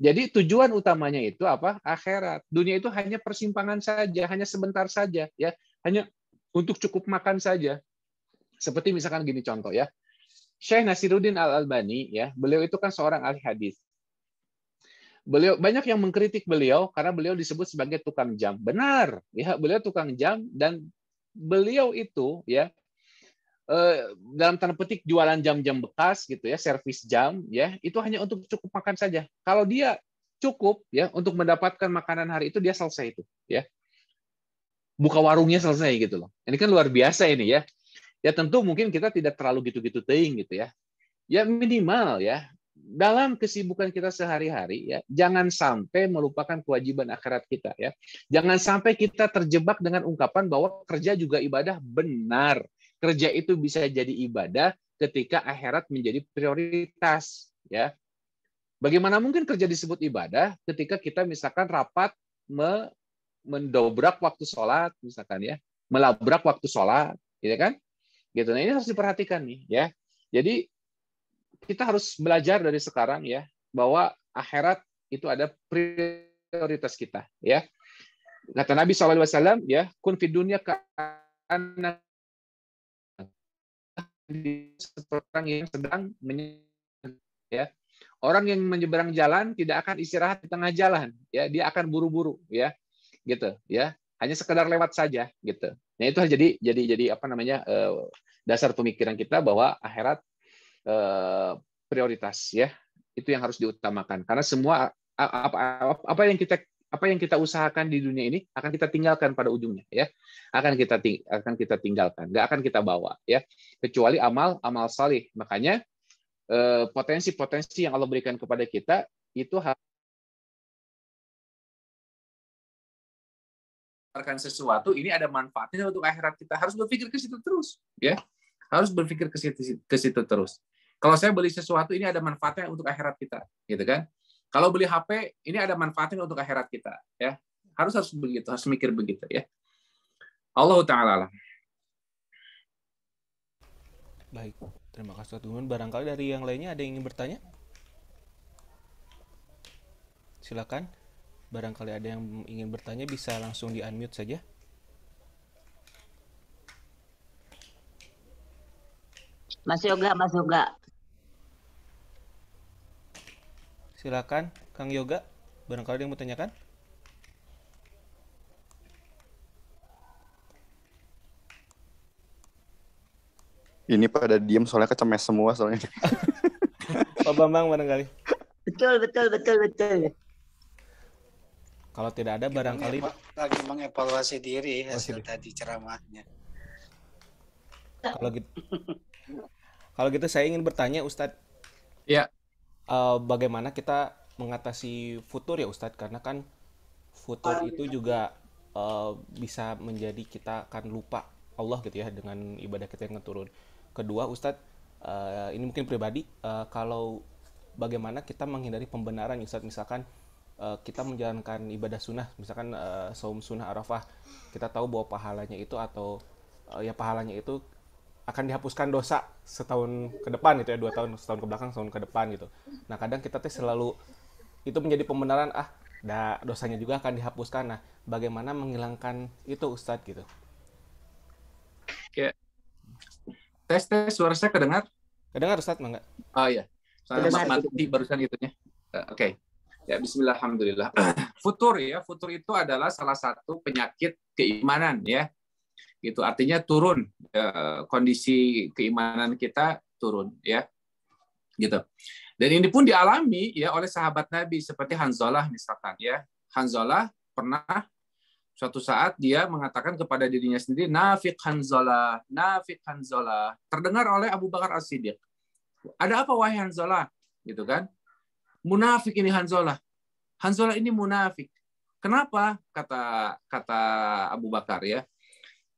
Jadi tujuan utamanya itu apa? Akhirat. Dunia itu hanya persimpangan saja, hanya sebentar saja, ya. Hanya untuk cukup makan saja. Seperti misalkan gini contoh, ya. Syekh Nasiruddin Al-Albani, ya, beliau itu kan seorang ahli hadis. Beliau banyak yang mengkritik beliau karena beliau disebut sebagai tukang jam. Benar, ya, beliau tukang jam, dan beliau itu, ya, dalam tanda petik jualan jam-jam bekas gitu, ya, servis jam, ya, itu hanya untuk cukup makan saja. Kalau dia cukup, ya, untuk mendapatkan makanan hari itu, dia selesai itu, ya. Buka warungnya selesai gitu loh. Ini kan luar biasa ini, ya. Ya tentu mungkin kita tidak terlalu gitu-gitu teing gitu, ya. Ya minimal, ya, dalam kesibukan kita sehari-hari, ya, jangan sampai melupakan kewajiban akhirat kita, ya. Jangan sampai kita terjebak dengan ungkapan bahwa kerja juga ibadah. Benar. Kerja itu bisa jadi ibadah ketika akhirat menjadi prioritas, ya. Bagaimana mungkin kerja disebut ibadah ketika kita misalkan rapat mendobrak waktu sholat, misalkan, ya, melabrak waktu sholat, gitu kan? Gitu. Nah, ini harus diperhatikan nih, ya. Jadi kita harus belajar dari sekarang, ya, bahwa akhirat itu ada prioritas kita, ya. Kata Nabi SAW, ya, kun fid dunya ka'anna, seperti orang yang sedang ya. Orang yang menyeberang jalan tidak akan istirahat di tengah jalan, ya, dia akan buru-buru, ya, gitu, ya, hanya sekedar lewat saja, gitu. Nah itu jadi apa namanya dasar pemikiran kita bahwa akhirat prioritas, ya, itu yang harus diutamakan karena semua apa yang kita usahakan di dunia ini akan kita tinggalkan pada ujungnya, ya, akan kita tinggalkan, nggak akan kita bawa, ya, kecuali amal salih. Makanya potensi-potensi yang Allah berikan kepada kita itu harus sesuatu ini ada manfaatnya untuk akhirat kita, harus berpikir ke situ terus, ya, harus berpikir ke situ terus. Kalau saya beli sesuatu ini ada manfaatnya untuk akhirat kita, gitu kan? Kalau beli HP ini ada manfaatnya untuk akhirat kita, ya, harus begitu, harus mikir begitu, ya. Allah Ta'ala alam. Baik, terima kasih Ustaz Gungun. Barangkali dari yang lainnya ada yang ingin bertanya? Silakan. Barangkali ada yang ingin bertanya bisa langsung di-unmute saja. Mas Yoga. Silakan, Kang Yoga. Barangkali ada yang mau tanyakan? Ini pada diem soalnya kecemes semua soalnya. Pak Bambang barangkali. Betul. Kalau tidak ada barangkali Lagi mengevaluasi diri hasil diri. tadi ceramahnya. Kalau gitu saya ingin bertanya Ustadz. Ya. Bagaimana kita mengatasi futur ya Ustadz? Karena kan futur itu juga bisa menjadi kita akan lupa Allah gitu ya dengan ibadah kita yang ngeturun. Kedua Ustadz, ini mungkin pribadi, kalau bagaimana kita menghindari pembenaran Ustadz, misalkan kita menjalankan ibadah sunnah, misalkan saum sunnah Arafah, kita tahu bahwa pahalanya itu atau pahalanya itu akan dihapuskan dosa setahun ke depan gitu ya, 2 tahun, setahun ke belakang, setahun ke depan gitu. Nah kadang kita selalu itu menjadi pembenaran, dosanya juga akan dihapuskan. Nah bagaimana menghilangkan itu Ustadz gitu? Oke. Tes suara saya kedengar? Kedengar Ustadz, enggak? Oh iya. Saya mati barusan itunya. Oke. Ya bismillah, alhamdulillah. Futur itu adalah salah satu penyakit keimanan ya. Gitu. Artinya turun kondisi keimanan kita turun ya. Gitu. Dan ini pun dialami ya oleh sahabat Nabi seperti Hanzalah misalkan ya. Hanzalah pernah suatu saat dia mengatakan kepada dirinya sendiri, nafiq Hanzalah. Terdengar oleh Abu Bakar As-Siddiq. Ada apa wahai Hanzalah? Gitu kan? Munafik ini Hanzalah. Hanzalah ini munafik. Kenapa? Kata Abu Bakar ya.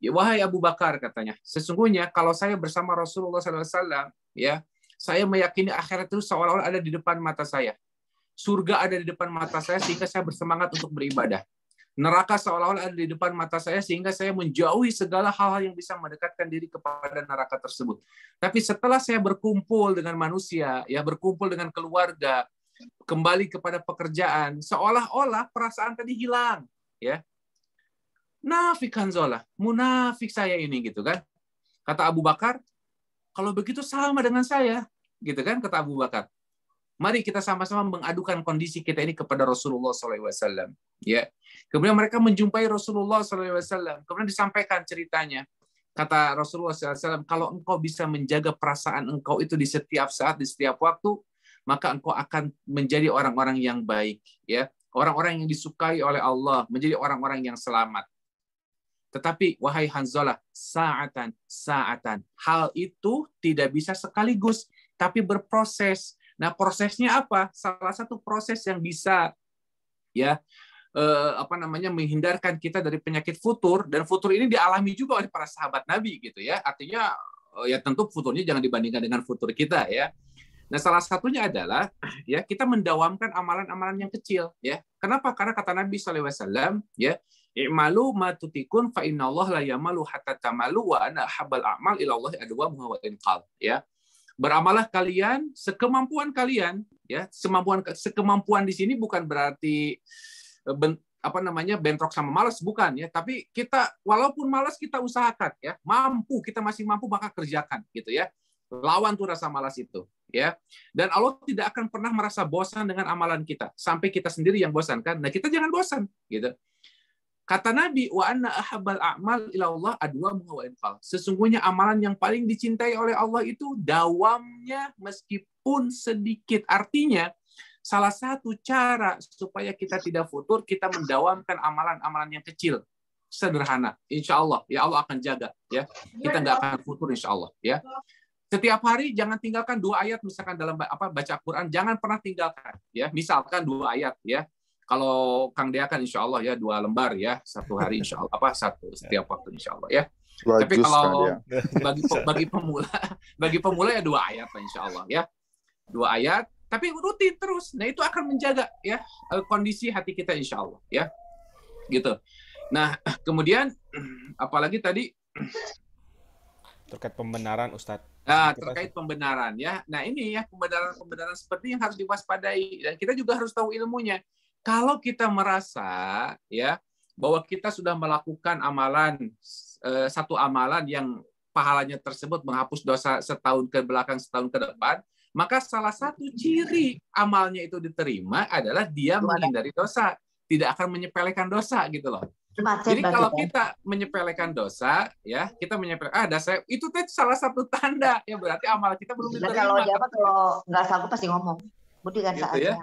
Ya wahai Abu Bakar katanya, sesungguhnya kalau saya bersama Rasulullah SAW ya, saya meyakini akhirat itu seolah-olah ada di depan mata saya. Surga ada di depan mata saya sehingga saya bersemangat untuk beribadah. Neraka seolah-olah ada di depan mata saya sehingga saya menjauhi segala hal-hal yang bisa mendekatkan diri kepada neraka tersebut. Tapi setelah saya berkumpul dengan manusia, ya berkumpul dengan keluarga, kembali kepada pekerjaan, seolah-olah perasaan tadi hilang, ya. Nafik Hanzalah, munafik saya ini gitu kan. Kata Abu Bakar, kalau begitu sama dengan saya, gitu kan kata Abu Bakar. Mari kita sama-sama mengadukan kondisi kita ini kepada Rasulullah SAW. Ya. Kemudian mereka menjumpai Rasulullah SAW. Kemudian disampaikan ceritanya. Kata Rasulullah SAW, kalau engkau bisa menjaga perasaan engkau itu di setiap saat, di setiap waktu, maka engkau akan menjadi orang-orang yang baik. Ya. Orang-orang yang disukai oleh Allah, menjadi orang-orang yang selamat. Tetapi, wahai Hanzalah, sa'atan. Hal itu tidak bisa sekaligus, tapi berproses. Nah, prosesnya apa? Salah satu proses yang bisa ya menghindarkan kita dari penyakit futur, dan futur ini dialami juga oleh para sahabat Nabi gitu ya. Artinya ya tentu futurnya jangan dibandingkan dengan futur kita ya. Nah, salah satunya adalah ya kita mendawamkan amalan-amalan yang kecil ya. Kenapa? Karena kata Nabi SAW ya, i'malu ma tutikun fa innallaha la yamalu hatta tamalu wa ana habbal a'mal ila Allah adwamuha wa inqal ya. Beramalah kalian sekemampuan kalian ya. Sekemampuan di sini bukan berarti bentrok sama malas, bukan ya, tapi kita walaupun malas kita usahakan ya, kita masih mampu maka kerjakan gitu ya, lawan tuh rasa malas itu ya. Dan Allah tidak akan pernah merasa bosan dengan amalan kita sampai kita sendiri yang bosan kan. Nah, kita jangan bosan gitu. Kata Nabi, wa anna ahabbal a'mal ila Allah adwamuha wa infal. Sesungguhnya amalan yang paling dicintai oleh Allah itu dawamnya meskipun sedikit. Artinya salah satu cara supaya kita tidak futur, kita mendawamkan amalan-amalan yang kecil, sederhana. Insya Allah, ya Allah akan jaga. Ya, kita nggak akan futur, insya Allah. Ya, setiap hari jangan tinggalkan 2 ayat, misalkan dalam baca Quran, jangan pernah tinggalkan. Ya, misalkan 2 ayat. Ya, kalau Kang Dea kan insya Allah ya 2 lembar ya, 1 hari insya Allah, satu setiap waktu insya Allah ya. Tapi kalau bagi pemula ya 2 ayat lah insya Allah ya, 2 ayat. Tapi rutin terus. Nah, itu akan menjaga ya kondisi hati kita insya Allah ya. Gitu. Nah, kemudian apalagi tadi terkait pembenaran Ustadz. Nah, terkait pembenaran ya. Nah, ini ya pembenaran seperti yang harus diwaspadai dan kita juga harus tahu ilmunya. Kalau kita merasa ya bahwa kita sudah melakukan satu amalan yang pahalanya tersebut menghapus dosa setahun ke belakang, setahun ke depan, maka salah satu ciri amalnya itu diterima adalah dia menghindari dosa, tidak akan menyepelekan dosa gitu loh. Jadi kalau kita menyepelekan dosa, ya kita dosa itu salah satu tanda ya berarti amal kita belum diterima. Kalau nggak sanggup pasti ngomong, budi kan gitu ya,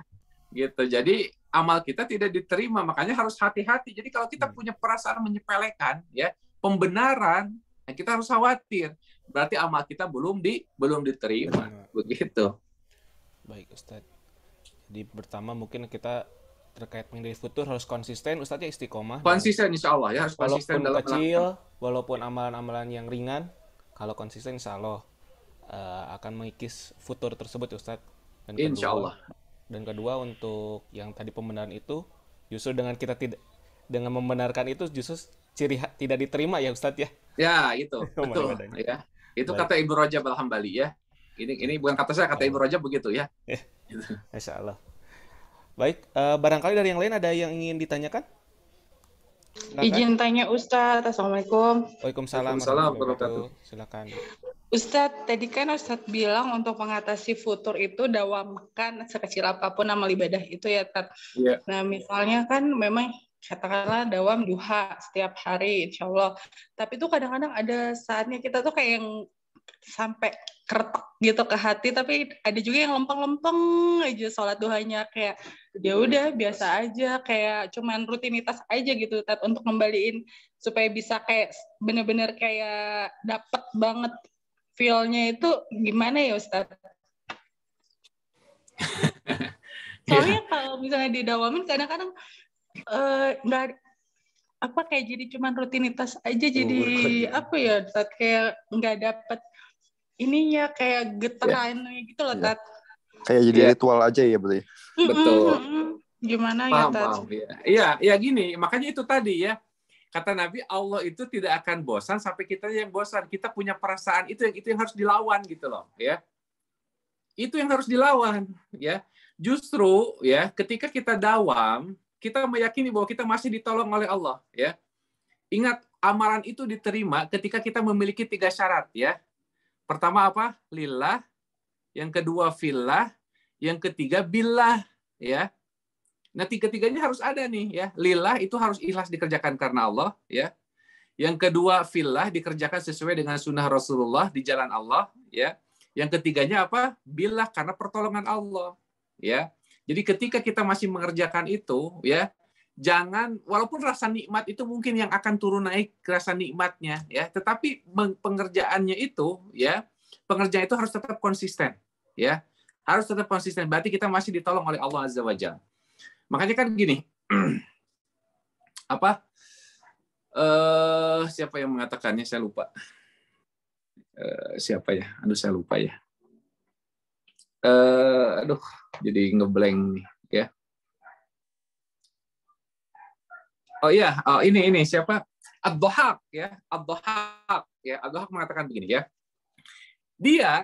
gitu. Jadi amal kita tidak diterima, makanya harus hati-hati. Jadi kalau kita punya perasaan menyepelekan, ya pembenaran, kita harus khawatir. Berarti amal kita belum diterima. Begitu. Baik Ustadz. Jadi pertama mungkin kita terkait menghindari futur harus konsisten, Ustadz ya, istiqomah. Konsisten insya Allah ya, harus konsisten walaupun dalam kecil, walaupun amalan-amalan yang ringan, kalau konsisten insya Allah akan mengikis futur tersebut Ustadz. Insya Allah. Dan kedua untuk yang tadi pembenaran itu, justru dengan kita dengan membenarkan itu justru ciri tidak diterima ya Ustadz ya. Ya itu betul ya. Itu baik. Kata Ibnu Rajab Al-Hambali ya. Ini bukan kata saya, kata Ibnu Rajab begitu ya. Masya Allah. Baik, barangkali dari yang lain ada yang ingin ditanyakan? Izin tanya Ustadz. Assalamualaikum. Waalaikumsalam warahmatullahi wabarakatuh. Silakan. Ustadz, tadi kan Ustadz bilang untuk mengatasi futur itu dawamkan sekecil apapun amal ibadah itu ya, Tat. Yeah. Nah, misalnya kan memang katakanlah dawam duha setiap hari, insya Allah. Tapi tuh kadang-kadang ada saatnya kita tuh kayak yang sampai keretak gitu ke hati, tapi ada juga yang lempeng-lempeng aja sholat duhanya, kayak ya udah biasa aja, kayak cuman rutinitas aja gitu, Tat, untuk kembaliin supaya bisa kayak bener-bener kayak dapet banget feel-nya itu gimana ya Ustadz? Soalnya kalau misalnya didawamin kadang-kadang nggak kayak jadi cuman rutinitas aja, jadi apa ya Tat, kayak nggak dapet ininya, kayak getarannya gitu loh Tat. Kayak jadi ritual aja ya berarti. Betul. Gimana ya Tat? Iya gini, makanya itu tadi ya. Kata Nabi, Allah itu tidak akan bosan sampai kita yang bosan. Kita punya perasaan itu yang harus dilawan gitu loh, ya. Itu yang harus dilawan, ya. Justru ya, ketika kita dawam, kita meyakini bahwa kita masih ditolong oleh Allah, ya. Ingat, amalan itu diterima ketika kita memiliki 3 syarat, ya. Pertama apa? Lillah. Yang kedua fillah. Yang ketiga billah, ya. Nah, 3-tiganya harus ada nih ya. Lillah itu harus ikhlas dikerjakan karena Allah ya. Yang kedua fillah, dikerjakan sesuai dengan sunnah Rasulullah di jalan Allah ya. Yang ketiganya apa? Billah, karena pertolongan Allah ya. Jadi ketika kita masih mengerjakan itu ya, jangan, walaupun rasa nikmat itu mungkin yang akan turun naik rasa nikmatnya ya, tetapi pengerjaannya itu ya, pengerjaan itu harus tetap konsisten ya. Harus tetap konsisten. Berarti kita masih ditolong oleh Allah Azza wa Jalla. Makanya kan gini, siapa yang mengatakannya? Saya lupa. Siapa ya? Aduh, saya lupa ya. Jadi ngeblank nih ya. Oh iya, ini siapa? Ad-Dhahak ya. Ad-Dhahak ya. Ad-Dhahak mengatakan begini ya. Dia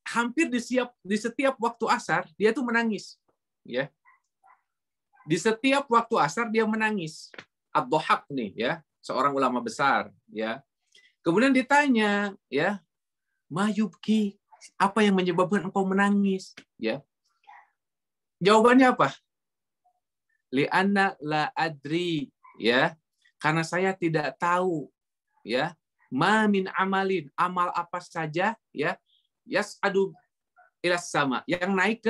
hampir di setiap waktu asar dia tuh menangis, ya. Di setiap waktu asar dia menangis. Ad-Dhahhak nih, ya, seorang ulama besar, ya. Kemudian ditanya, ya, Mayubki, apa yang menyebabkan engkau menangis? Ya. Jawabannya apa? Li'anna la adri, ya. Karena saya tidak tahu, ya. Ma min amalin, amal apa saja, ya. Yas'adu ilas sama, yang naik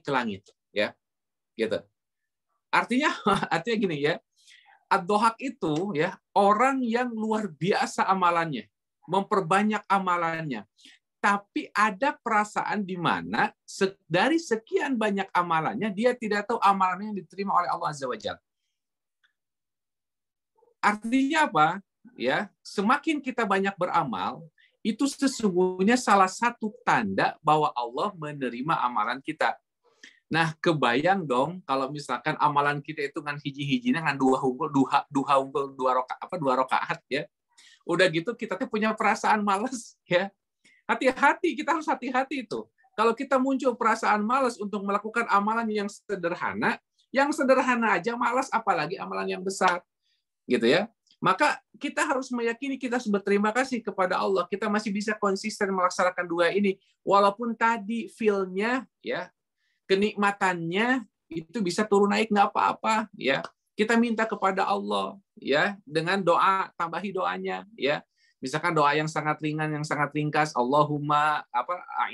ke langit, ya. Gitu. Artinya gini, ya. Ad-Dhahhak itu, ya, orang yang luar biasa amalannya, memperbanyak amalannya. Tapi ada perasaan di mana dari sekian banyak amalannya dia tidak tahu amalannya yang diterima oleh Allah Azza wa Jalla. Artinya apa? Ya, semakin kita banyak beramal, itu sesungguhnya salah satu tanda bahwa Allah menerima amalan kita. Nah, kebayang dong kalau misalkan amalan kita itu kan hiji-hijinya kan dua rakaat, ya. Udah gitu kita tuh punya perasaan malas, ya. Hati-hati, kita harus hati-hati itu. Kalau kita muncul perasaan malas untuk melakukan amalan yang sederhana aja malas, apalagi amalan yang besar, gitu ya. Maka kita harus meyakini kita harus berterima kasih kepada Allah. Kita masih bisa konsisten melaksanakan dua ini, walaupun tadi feel-nya, ya, kenikmatannya itu bisa turun naik nggak apa-apa, ya. Kita minta kepada Allah, ya, dengan doa, tambahi doanya, ya. Misalkan doa yang sangat ringan, yang sangat ringkas, Allahumma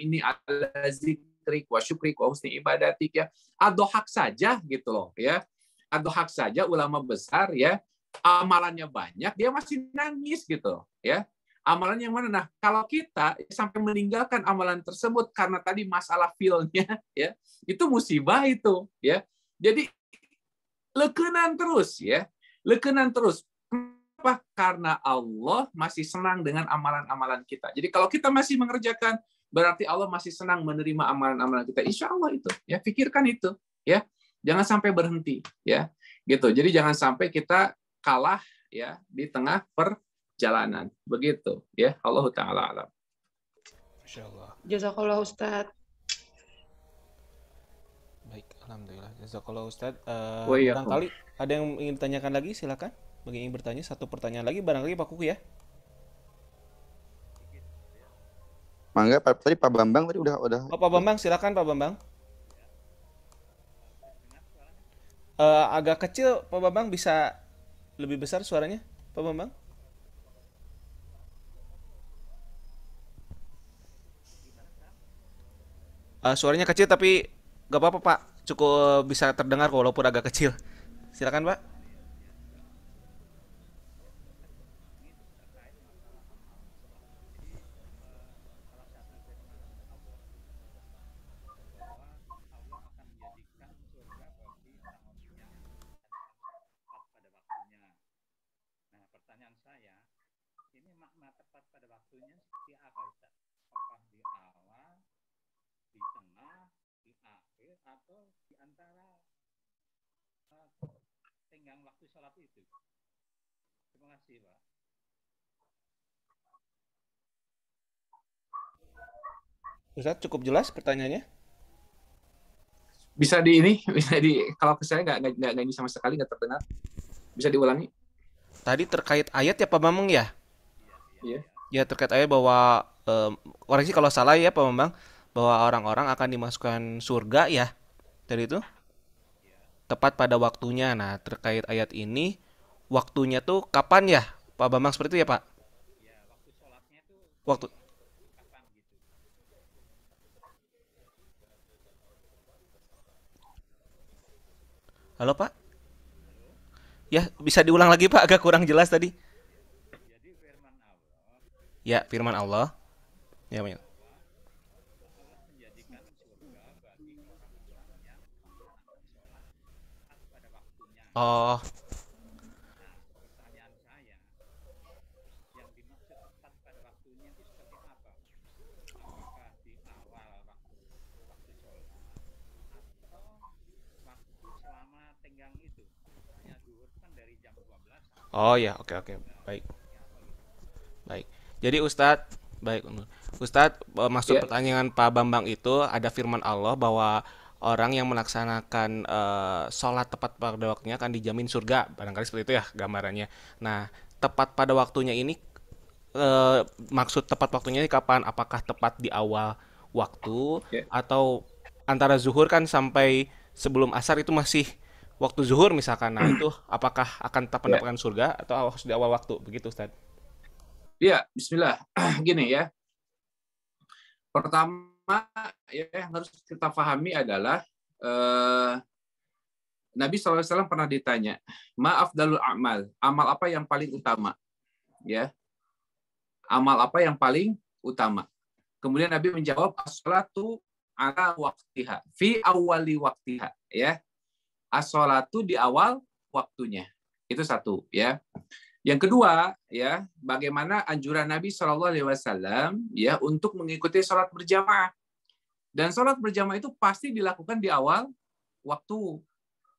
ini ala zikrik wa syukrik wa husni ibadatik, ya. Ad-Dhahhak saja gitu loh, ya. Ad-Dhahhak saja ulama besar, ya. Amalannya banyak, dia masih nangis gitu, ya. Amalan yang mana? Nah, kalau kita sampai meninggalkan amalan tersebut karena tadi masalah feel-nya, ya, itu musibah itu, ya. Jadi lekenan terus, ya. Lekenan terus. Kenapa? Karena Allah masih senang dengan amalan-amalan kita. Jadi kalau kita masih mengerjakan, berarti Allah masih senang menerima amalan-amalan kita. Insya Allah itu, ya. Pikirkan itu, ya. Jangan sampai berhenti, ya. Gitu. Jadi jangan sampai kita kalah, ya, di tengah perjalanan. Begitu, ya. Allah taala alam. Masyaallah. Jazakallah Ustaz. Baik, alhamdulillah. Jazakallah Ustaz. Iya, Barangkali ada yang ingin ditanyakan lagi, silakan. Bagi yang ingin bertanya satu pertanyaan lagi barangkali Pak Kuku, ya. Mangga, tadi Pak Bambang tadi udah. Oh, Pak Bambang, silakan Pak Bambang. Agak kecil Pak Bambang, bisa lebih besar suaranya Pak Bambang? Suaranya kecil tapi gak apa-apa Pak, cukup bisa terdengar walaupun agak kecil. Silakan Pak. Ustaz, cukup jelas pertanyaannya? Bisa kalau ke saya nggak ini sama sekali nggak terdengar. Bisa diulangi? Tadi terkait ayat ya Pak Bambang, ya? Iya. Ya, terkait ayat bahwa koreksi kalau salah ya Pak Bambang, bahwa orang-orang akan dimasukkan surga, ya. Dari itu tepat pada waktunya. Nah, terkait ayat ini, waktunya tuh kapan ya Pak Bambang, seperti itu ya Pak? Waktu Halo Pak? Ya, bisa diulang lagi Pak, agak kurang jelas tadi. Ya, firman Allah. Ya, Pak. Oh, oh ya, oke oke, baik. Baik. Jadi Ustadz, Baik, Ustadz, maksud Ya. pertanyaan Pak Bambang itu ada firman Allah bahwa orang yang melaksanakan sholat tepat pada waktunya akan dijamin surga, barangkali seperti itu ya gambarannya. Nah, tepat pada waktunya ini, maksud tepat waktunya ini kapan? Apakah tepat di awal waktu Ya. atau antara zuhur kan sampai sebelum asar itu masih waktu zuhur misalkan. Nah, itu apakah akan tetap Ya. mendapatkan surga atau harus di awal waktu? Begitu, Ustadz. Ya, bismillah. Gini ya. Pertama ya yang harus kita pahami adalah Nabi SAW pernah ditanya, "Ma'afdalul a'mal?" Amal apa yang paling utama? Ya. Amal apa yang paling utama? Kemudian Nabi menjawab, "As-sholatu ala waqtiha, fi awwali waqtiha." Ya. As-sholatu di awal waktunya. Itu satu, ya. Yang kedua, ya, bagaimana anjuran Nabi Shallallahu Alaihi Wasallam ya untuk mengikuti sholat berjamaah. Dan sholat berjamaah itu pasti dilakukan di awal waktu,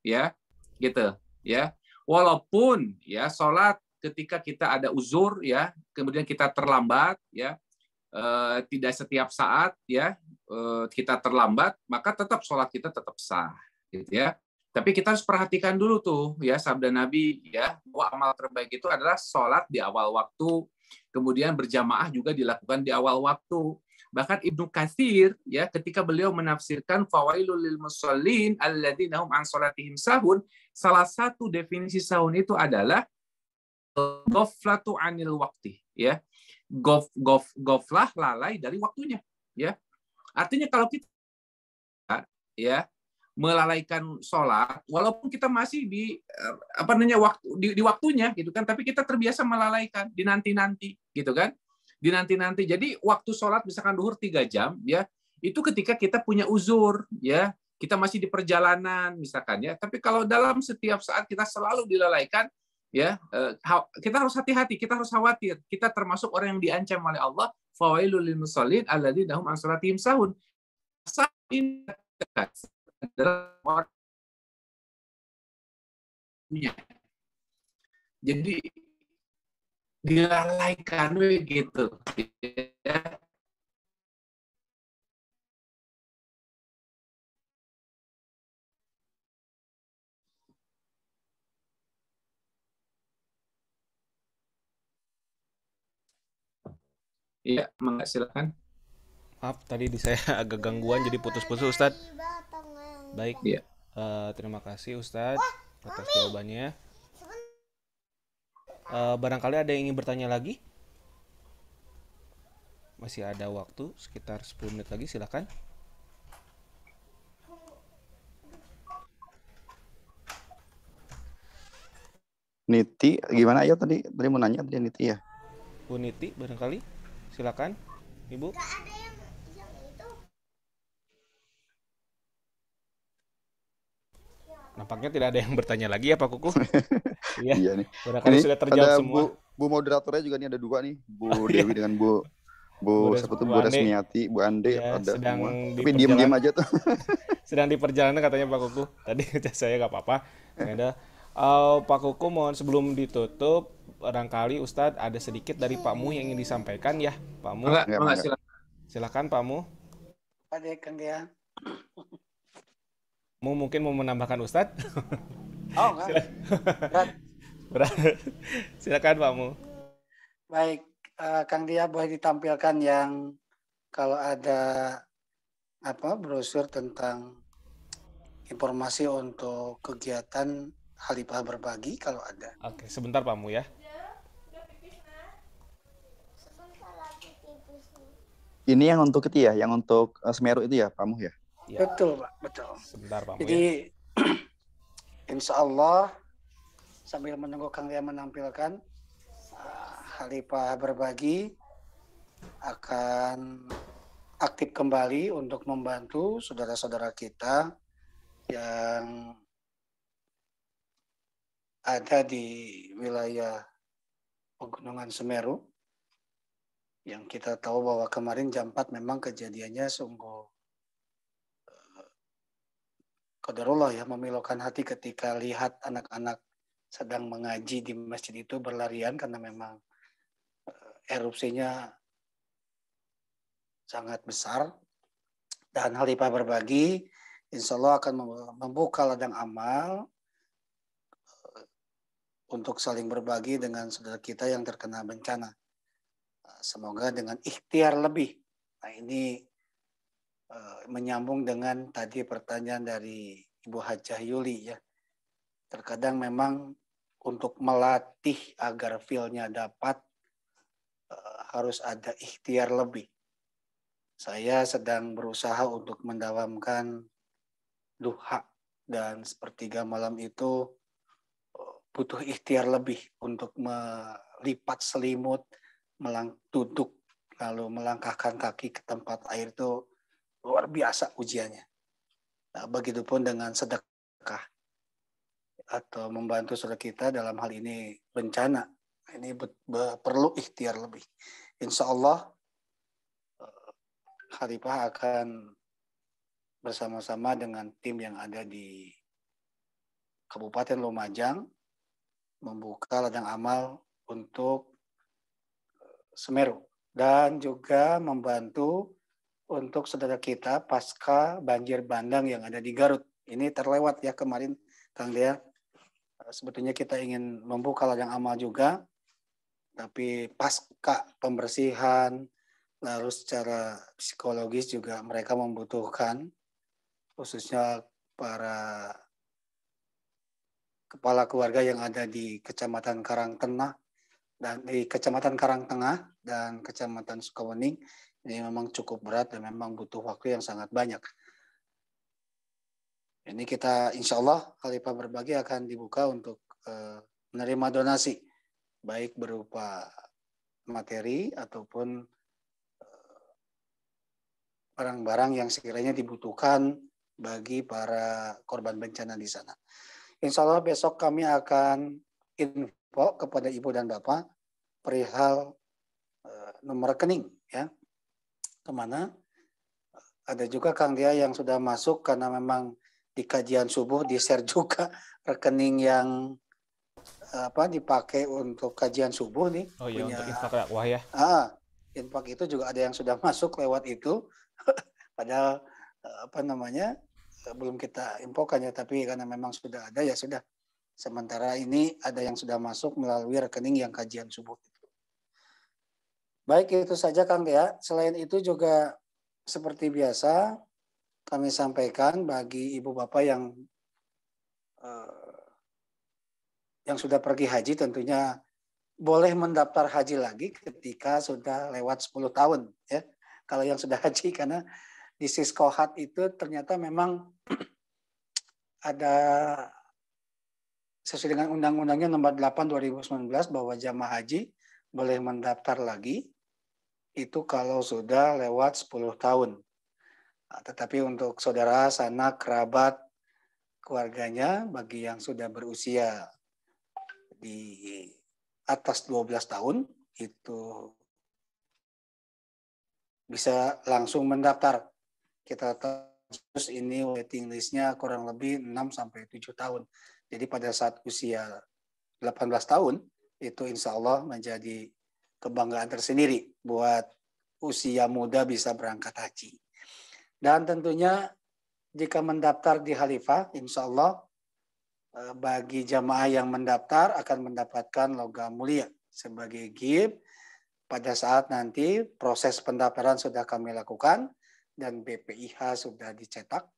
ya, gitu, ya. Walaupun ya sholat ketika kita ada uzur, ya, kemudian kita terlambat, ya, tidak setiap saat, ya, kita terlambat, maka tetap sholat kita tetap sah, gitu ya. Tapi kita harus perhatikan dulu tuh ya sabda Nabi ya bahwa amal terbaik itu adalah sholat di awal waktu, kemudian berjamaah juga dilakukan di awal waktu. Bahkan Ibnu Katsir ya ketika beliau menafsirkan fawailul lil musallin alladzina hum an sholatihim sahun, salah satu definisi sahun itu adalah ghaflatu anil waqti ya. Ghaflah lalai dari waktunya ya. Artinya kalau kita ya melalaikan sholat, walaupun kita masih di waktu di waktunya gitu kan, tapi kita terbiasa melalaikan di nanti gitu kan, di nanti. Jadi waktu sholat misalkan duhur 3 jam ya, itu ketika kita punya uzur ya, kita masih di perjalanan misalkan ya. Tapi kalau dalam setiap saat kita selalu dilalaikan ya, kita harus hati-hati, kita harus khawatir, kita termasuk orang yang diancam oleh Allah, fawailul lil musallin alladzina hum an sholatihim sahun. Adalah orangnya. Jadi dilalaikan gitu. Ya. Iya, silakan. Maaf, tadi di saya agak gangguan jadi putus-putus, Ustadz. Baik, ya. Terima kasih Ustadz atas jawabannya. Barangkali ada yang ingin bertanya lagi? Masih ada waktu sekitar 10 menit lagi, silakan. Niti, gimana ya tadi? Tadi mau nanya tadi Niti ya? Bu Niti, barangkali, silakan, Ibu. Nampaknya tidak ada yang bertanya lagi ya Pak Kuku. Iya nih. Barangkali ini sudah terjawab ada semua. Bu moderatornya juga nih ada 2 nih, Bu Dewi dengan Bu Resmiati, Bu Ande ya, ada sedang semua. Tapi diam-diam aja tuh. Sedang di perjalanan katanya Pak Kuku. Tadi saya nggak apa-apa. Ada Pak Kuku, mohon sebelum ditutup, barangkali Ustadz ada sedikit dari Pak Mu yang ingin disampaikan ya, Pak Mu. Silakan Pak Mu. Ada Kang Dia. Mu mungkin mau menambahkan Ustadz? Oh enggak. Berat. Silakan Pak Mu. Baik, Kang Dia boleh ditampilkan yang kalau ada brosur tentang informasi untuk kegiatan Khalifah Berbagi kalau ada. Oke, sebentar Pak Mu ya. Ini yang untuk itu ya, yang untuk Semeru itu ya, Pak Mu ya? Ya. Betul, Pak, betul. Sebentar Pak Mu. Jadi ya. Insya Allah sambil menunggu Kang Dia menampilkan, Khalifah Berbagi akan aktif kembali untuk membantu saudara-saudara kita yang ada di wilayah Pegunungan Semeru, yang kita tahu bahwa kemarin jam 4 memang kejadiannya sungguh qadarullah ya, memilukan hati ketika lihat anak-anak sedang mengaji di masjid itu berlarian karena memang erupsinya sangat besar. Dan Khalifah berbagi, insya Allah akan membuka ladang amal untuk saling berbagi dengan saudara kita yang terkena bencana. Semoga dengan ikhtiar lebih. Nah ini menyambung dengan tadi pertanyaan dari Ibu Hajah Yuli ya. Terkadang memang untuk melatih agar feel-nya dapat harus ada ikhtiar lebih. Saya sedang berusaha untuk mendawamkan duha dan sepertiga malam itu butuh ikhtiar lebih untuk melipat selimut, duduk, lalu melangkahkan kaki ke tempat air itu luar biasa ujiannya. Nah, begitupun dengan sedekah atau membantu saudara kita dalam hal ini bencana. Ini perlu ikhtiar lebih. Insya Allah Khalifah akan bersama-sama dengan tim yang ada di Kabupaten Lumajang membuka ladang amal untuk Semeru dan juga membantu untuk saudara kita pasca banjir bandang yang ada di Garut. Ini terlewat ya kemarin Kang Dea. Sebetulnya kita ingin membuka ladang amal juga, tapi pasca pembersihan lalu secara psikologis juga mereka membutuhkan, khususnya para kepala keluarga yang ada di Kecamatan Karangtengah dan di Kecamatan Karangtengah dan Kecamatan Sukawening. Ini memang cukup berat dan memang butuh waktu yang sangat banyak. Ini kita insya Allah Khalifah Berbagi akan dibuka untuk menerima donasi, baik berupa materi ataupun barang-barang yang sekiranya dibutuhkan bagi para korban bencana di sana. Insya Allah besok kami akan info kepada Ibu dan Bapak perihal nomor rekening ya. Kemana? Ada juga Kang Dia yang sudah masuk karena memang di kajian subuh di-share juga rekening yang dipakai untuk kajian subuh nih. Oh iya, untuk infak dakwah ya. Infak itu juga ada yang sudah masuk lewat itu. Padahal belum kita infokannya, tapi karena memang sudah ada ya sudah. Sementara ini ada yang sudah masuk melalui rekening yang kajian subuh itu. Baik, itu saja Kang Dea. Selain itu juga seperti biasa kami sampaikan bagi ibu bapak yang sudah pergi haji tentunya boleh mendaftar haji lagi ketika sudah lewat 10 tahun ya. Kalau yang sudah haji, karena di Siskohat itu ternyata memang ada sesuai dengan undang-undangnya nomor 8 2019 bahwa jamaah haji boleh mendaftar lagi itu kalau sudah lewat 10 tahun. Nah, tetapi untuk saudara, sanak, kerabat, keluarganya bagi yang sudah berusia di atas 12 tahun itu bisa langsung mendaftar. Kita terus ini waiting list-nya kurang lebih 6-7 tahun. Jadi pada saat usia 18 tahun itu insya Allah menjadi kebanggaan tersendiri buat usia muda bisa berangkat haji. Dan tentunya jika mendaftar di Khalifah, insya Allah bagi jamaah yang mendaftar akan mendapatkan logam mulia sebagai gift pada saat nanti proses pendaftaran sudah kami lakukan dan BPIH sudah dicetak.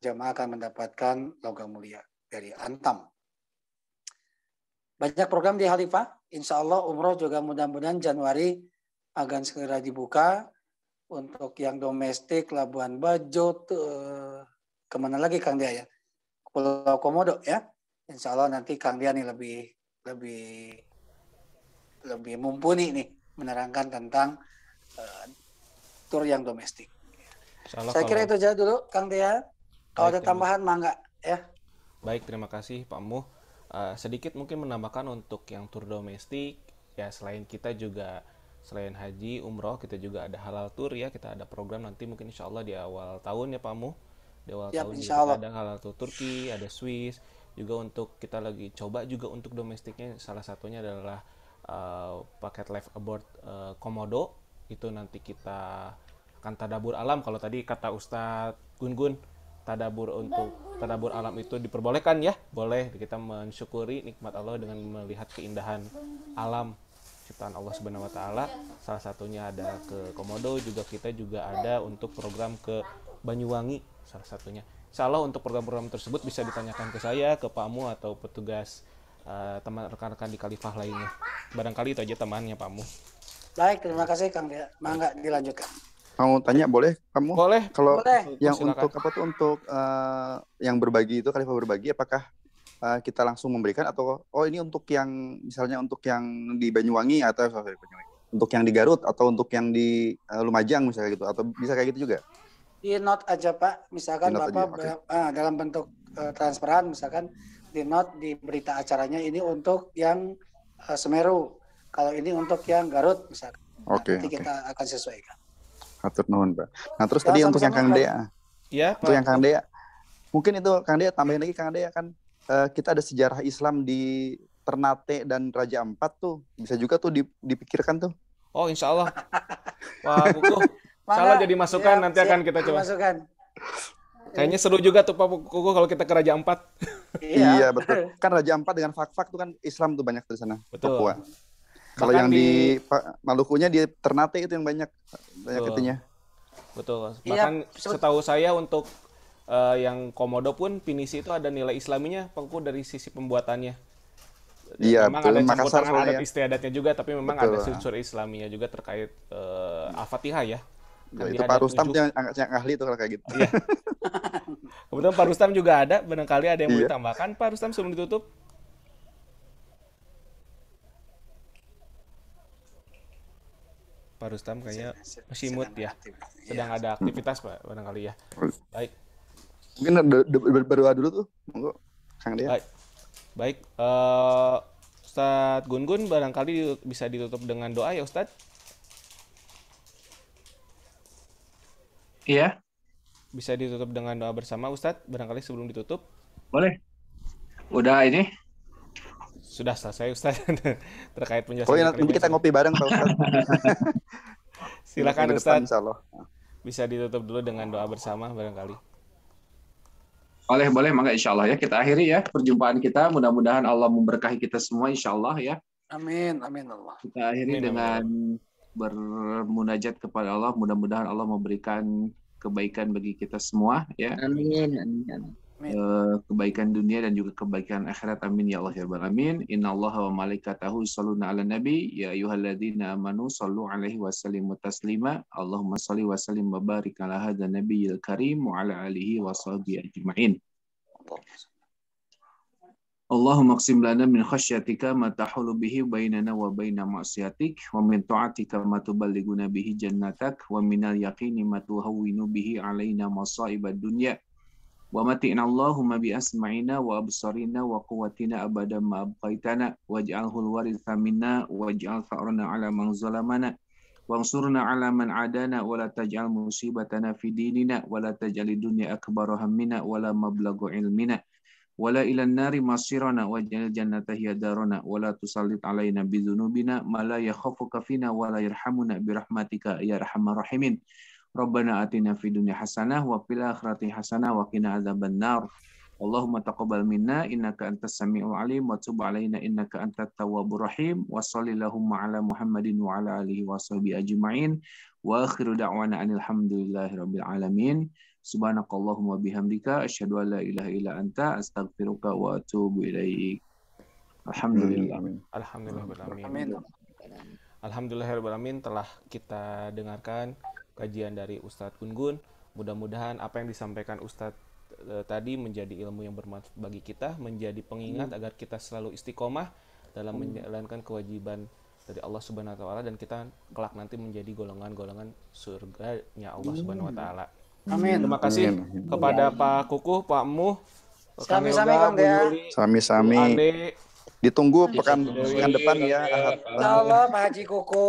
Jamaah akan mendapatkan logam mulia dari Antam. Banyak program di Khalifah. Insya Allah umroh juga mudah-mudahan Januari akan segera dibuka. Untuk yang domestik, Labuan Bajo, kemana lagi Kang Dia ya? Pulau Komodo ya. Insya Allah nanti Kang Dia nih lebih mumpuni nih menerangkan tentang tur yang domestik. Saya kira itu aja dulu Kang Dia. Kalau ada tambahan mangga ya. Baik, terima kasih Pak Muh. Sedikit mungkin menambahkan untuk yang tur domestik ya, selain kita juga selain haji, umroh, kita juga ada halal tour ya. Kita ada program nanti mungkin insya Allah di awal tahun ya Pak Muh. Di awal tahun kita ada halal tour Turki, ada Swiss. Juga untuk kita lagi coba juga untuk domestiknya, salah satunya adalah paket live aboard Komodo itu nanti kita akan tadabur alam. Kalau tadi kata Ustadz Gun-Gun, tadabur alam itu diperbolehkan ya, boleh kita mensyukuri nikmat Allah dengan melihat keindahan alam ciptaan Allah Subhanahu wa taala. Salah satunya ada ke Komodo, juga kita juga ada untuk program ke Banyuwangi salah satunya. Insya Allah untuk program-program tersebut bisa ditanyakan ke saya, ke Pak Mu atau petugas teman rekan-rekan di Khalifah lainnya. Barangkali itu aja temannya Pak Mu. Baik, terima kasih Kang Dea. Mangga dilanjutkan. Mau tanya boleh kamu? Boleh. Kalau Boleh. yang Silakan. untuk apa tuh, untuk yang berbagi itu, Khalifah berbagi, apakah kita langsung memberikan atau ini untuk yang misalnya untuk yang di Banyuwangi atau untuk yang di Garut atau untuk yang di Lumajang misalnya gitu, atau bisa kayak gitu juga? Di note aja Pak, misalkan Di note Bapak aja, dalam bentuk transparan, misalkan di note di berita acaranya ini untuk yang Semeru, kalau ini untuk yang Garut misalkan. Oke, Nanti oke. kita akan sesuaikan. Atur nuhun, Pak. Nah, terus Ya, tadi untuk yang sama-sama, Kang Pak. Dea. Ya, Untuk Pak. yang Kang Dea. Mungkin itu Kang Dea tambahin lagi, Kang Dea kan kita ada sejarah Islam di Ternate dan Raja Ampat tuh. Bisa juga tuh dipikirkan tuh. Oh, insya Allah. Pak Kukuh, insya Allah jadi masukan, nanti akan kita coba. Masukan. Kayaknya seru juga tuh Pak Kukuh kalau kita ke Raja Ampat. Iya, betul. Kan Raja Ampat dengan Fak-Fak tuh kan Islam tuh banyak di sana. Betul. Papua. Kalau Bahkan yang di Malukunya di Ternate itu yang banyak itunya. Betul. Iya, Bahkan setahu saya untuk yang Komodo pun pinisi itu ada nilai Islaminya Pak Kukuh dari sisi pembuatannya. Iya, Memang betul. ada campur Makassar tangan soalnya adat ya. istiadatnya juga, tapi memang Betul. ada unsur Islaminya juga terkait Al-Fatihah ya. Ya, Kan itu dia Pak ada Rustam 7. yang ahli tuh kalau kayak gitu. Iya. Kebetulan Pak Rustam juga ada, barangkali ada yang mau Iya. ditambahkan Pak Rustam sebelum ditutup. Pak Rustam kayaknya masih mood ya. Sedang ada aktivitas Pak, barangkali ya. Baik. Mungkin berdoa dulu tuh. Monggo, Kang Dea. Baik. Ustadz Gun-Gun barangkali bisa ditutup dengan doa ya Ustadz. Iya, Bisa ditutup dengan doa bersama Ustadz, barangkali sebelum ditutup. boleh. Udah ini. Sudah selesai Ustadz terkait penjelasan. Oh iya, nanti kita ngopi bareng Pak Ustadz. Silakan Minggu depan, Ustadz. insyaallah. Bisa ditutup dulu dengan doa bersama barangkali. Boleh, maka insya Allah ya. Kita akhiri ya perjumpaan kita. Mudah-mudahan Allah memberkahi kita semua insya Allah ya. Amin, amin Allah. Kita akhiri Amin, dengan bermunajat kepada Allah. Mudah-mudahan Allah memberikan kebaikan bagi kita semua ya. Amin. Amin. Kebaikan dunia dan juga kebaikan akhirat. Amin ya Allah ya rabbal alamin. Innallaha wa malaikatahu yusholluna 'alan nabi ya ayyuhalladzina amanu shallu 'alaihi wa sallimu taslima. Allahumma shalli wa sallim wa barik 'ala hadzal nabiyil karim wa 'ala alihi wa sahbihi ajma'in. Allahumma qsim lana min khasyatika ma tahulu bihi bainana wa baina ma'siyatik wa min ta'atika ma tuballighuna bihi jannatak wa minal yaqini ma tuhawwinu bihi 'alaina masa'ibad dunya. Wa mati'na Allahumma bi asma'ina wa absarina wa quwwatina abadan ma abqaitana waj'alhul waritha minna waj'al tha'rana 'ala man zalamana wansurna 'ala man 'adana wa la taj'al musibatana fi dinina wa la taj'alid dunya akbara hammina wa la mablagha ilmina wa la ilan nari masirana waj'al jannata hiya darana wa la tusallit 'alaina bi dzunubina ma la yakhafuka fina wa la yarhamuna bi rahmatika ya arhamar rahimin. Rabbana atina fid dunya hasanah wa fil akhirati hasanah wa qina adzabannar. Allahumma taqabbal minna innaka antas samiul alim wa tub alaina innaka antat tawwabur rahim. Wa shallallahu ala Muhammadin wa ala alihi wa sahbihi ajma'in. Wa akhiru da'wana anil hamdulillahi rabbil alamin. Subhanakallahumma bihamdika asyhadu an la ilaha illa anta astaghfiruka wa atubu ilaik. Alhamdulillah. Alhamdulillah. Alhamdulillahirrahmanirrahim, telah kita dengarkan kajian dari Ustadz Gun-Gun. Mudah-mudahan apa yang disampaikan Ustadz tadi menjadi ilmu yang bermanfaat bagi kita, menjadi pengingat agar kita selalu istiqomah dalam menjalankan kewajiban dari Allah Subhanahu wa taala dan kita kelak nanti menjadi golongan-golongan surganya Allah Subhanahu wa taala. Amin. Terima kasih kepada Pak Kukuh, Pak Muh, Kang Sami-sami, Yoga, Kang Bu Dea. Yuli, Sami-sami. Bu Ade. Ditunggu pekan depan ya. Insya Allah Pak Haji Kuku.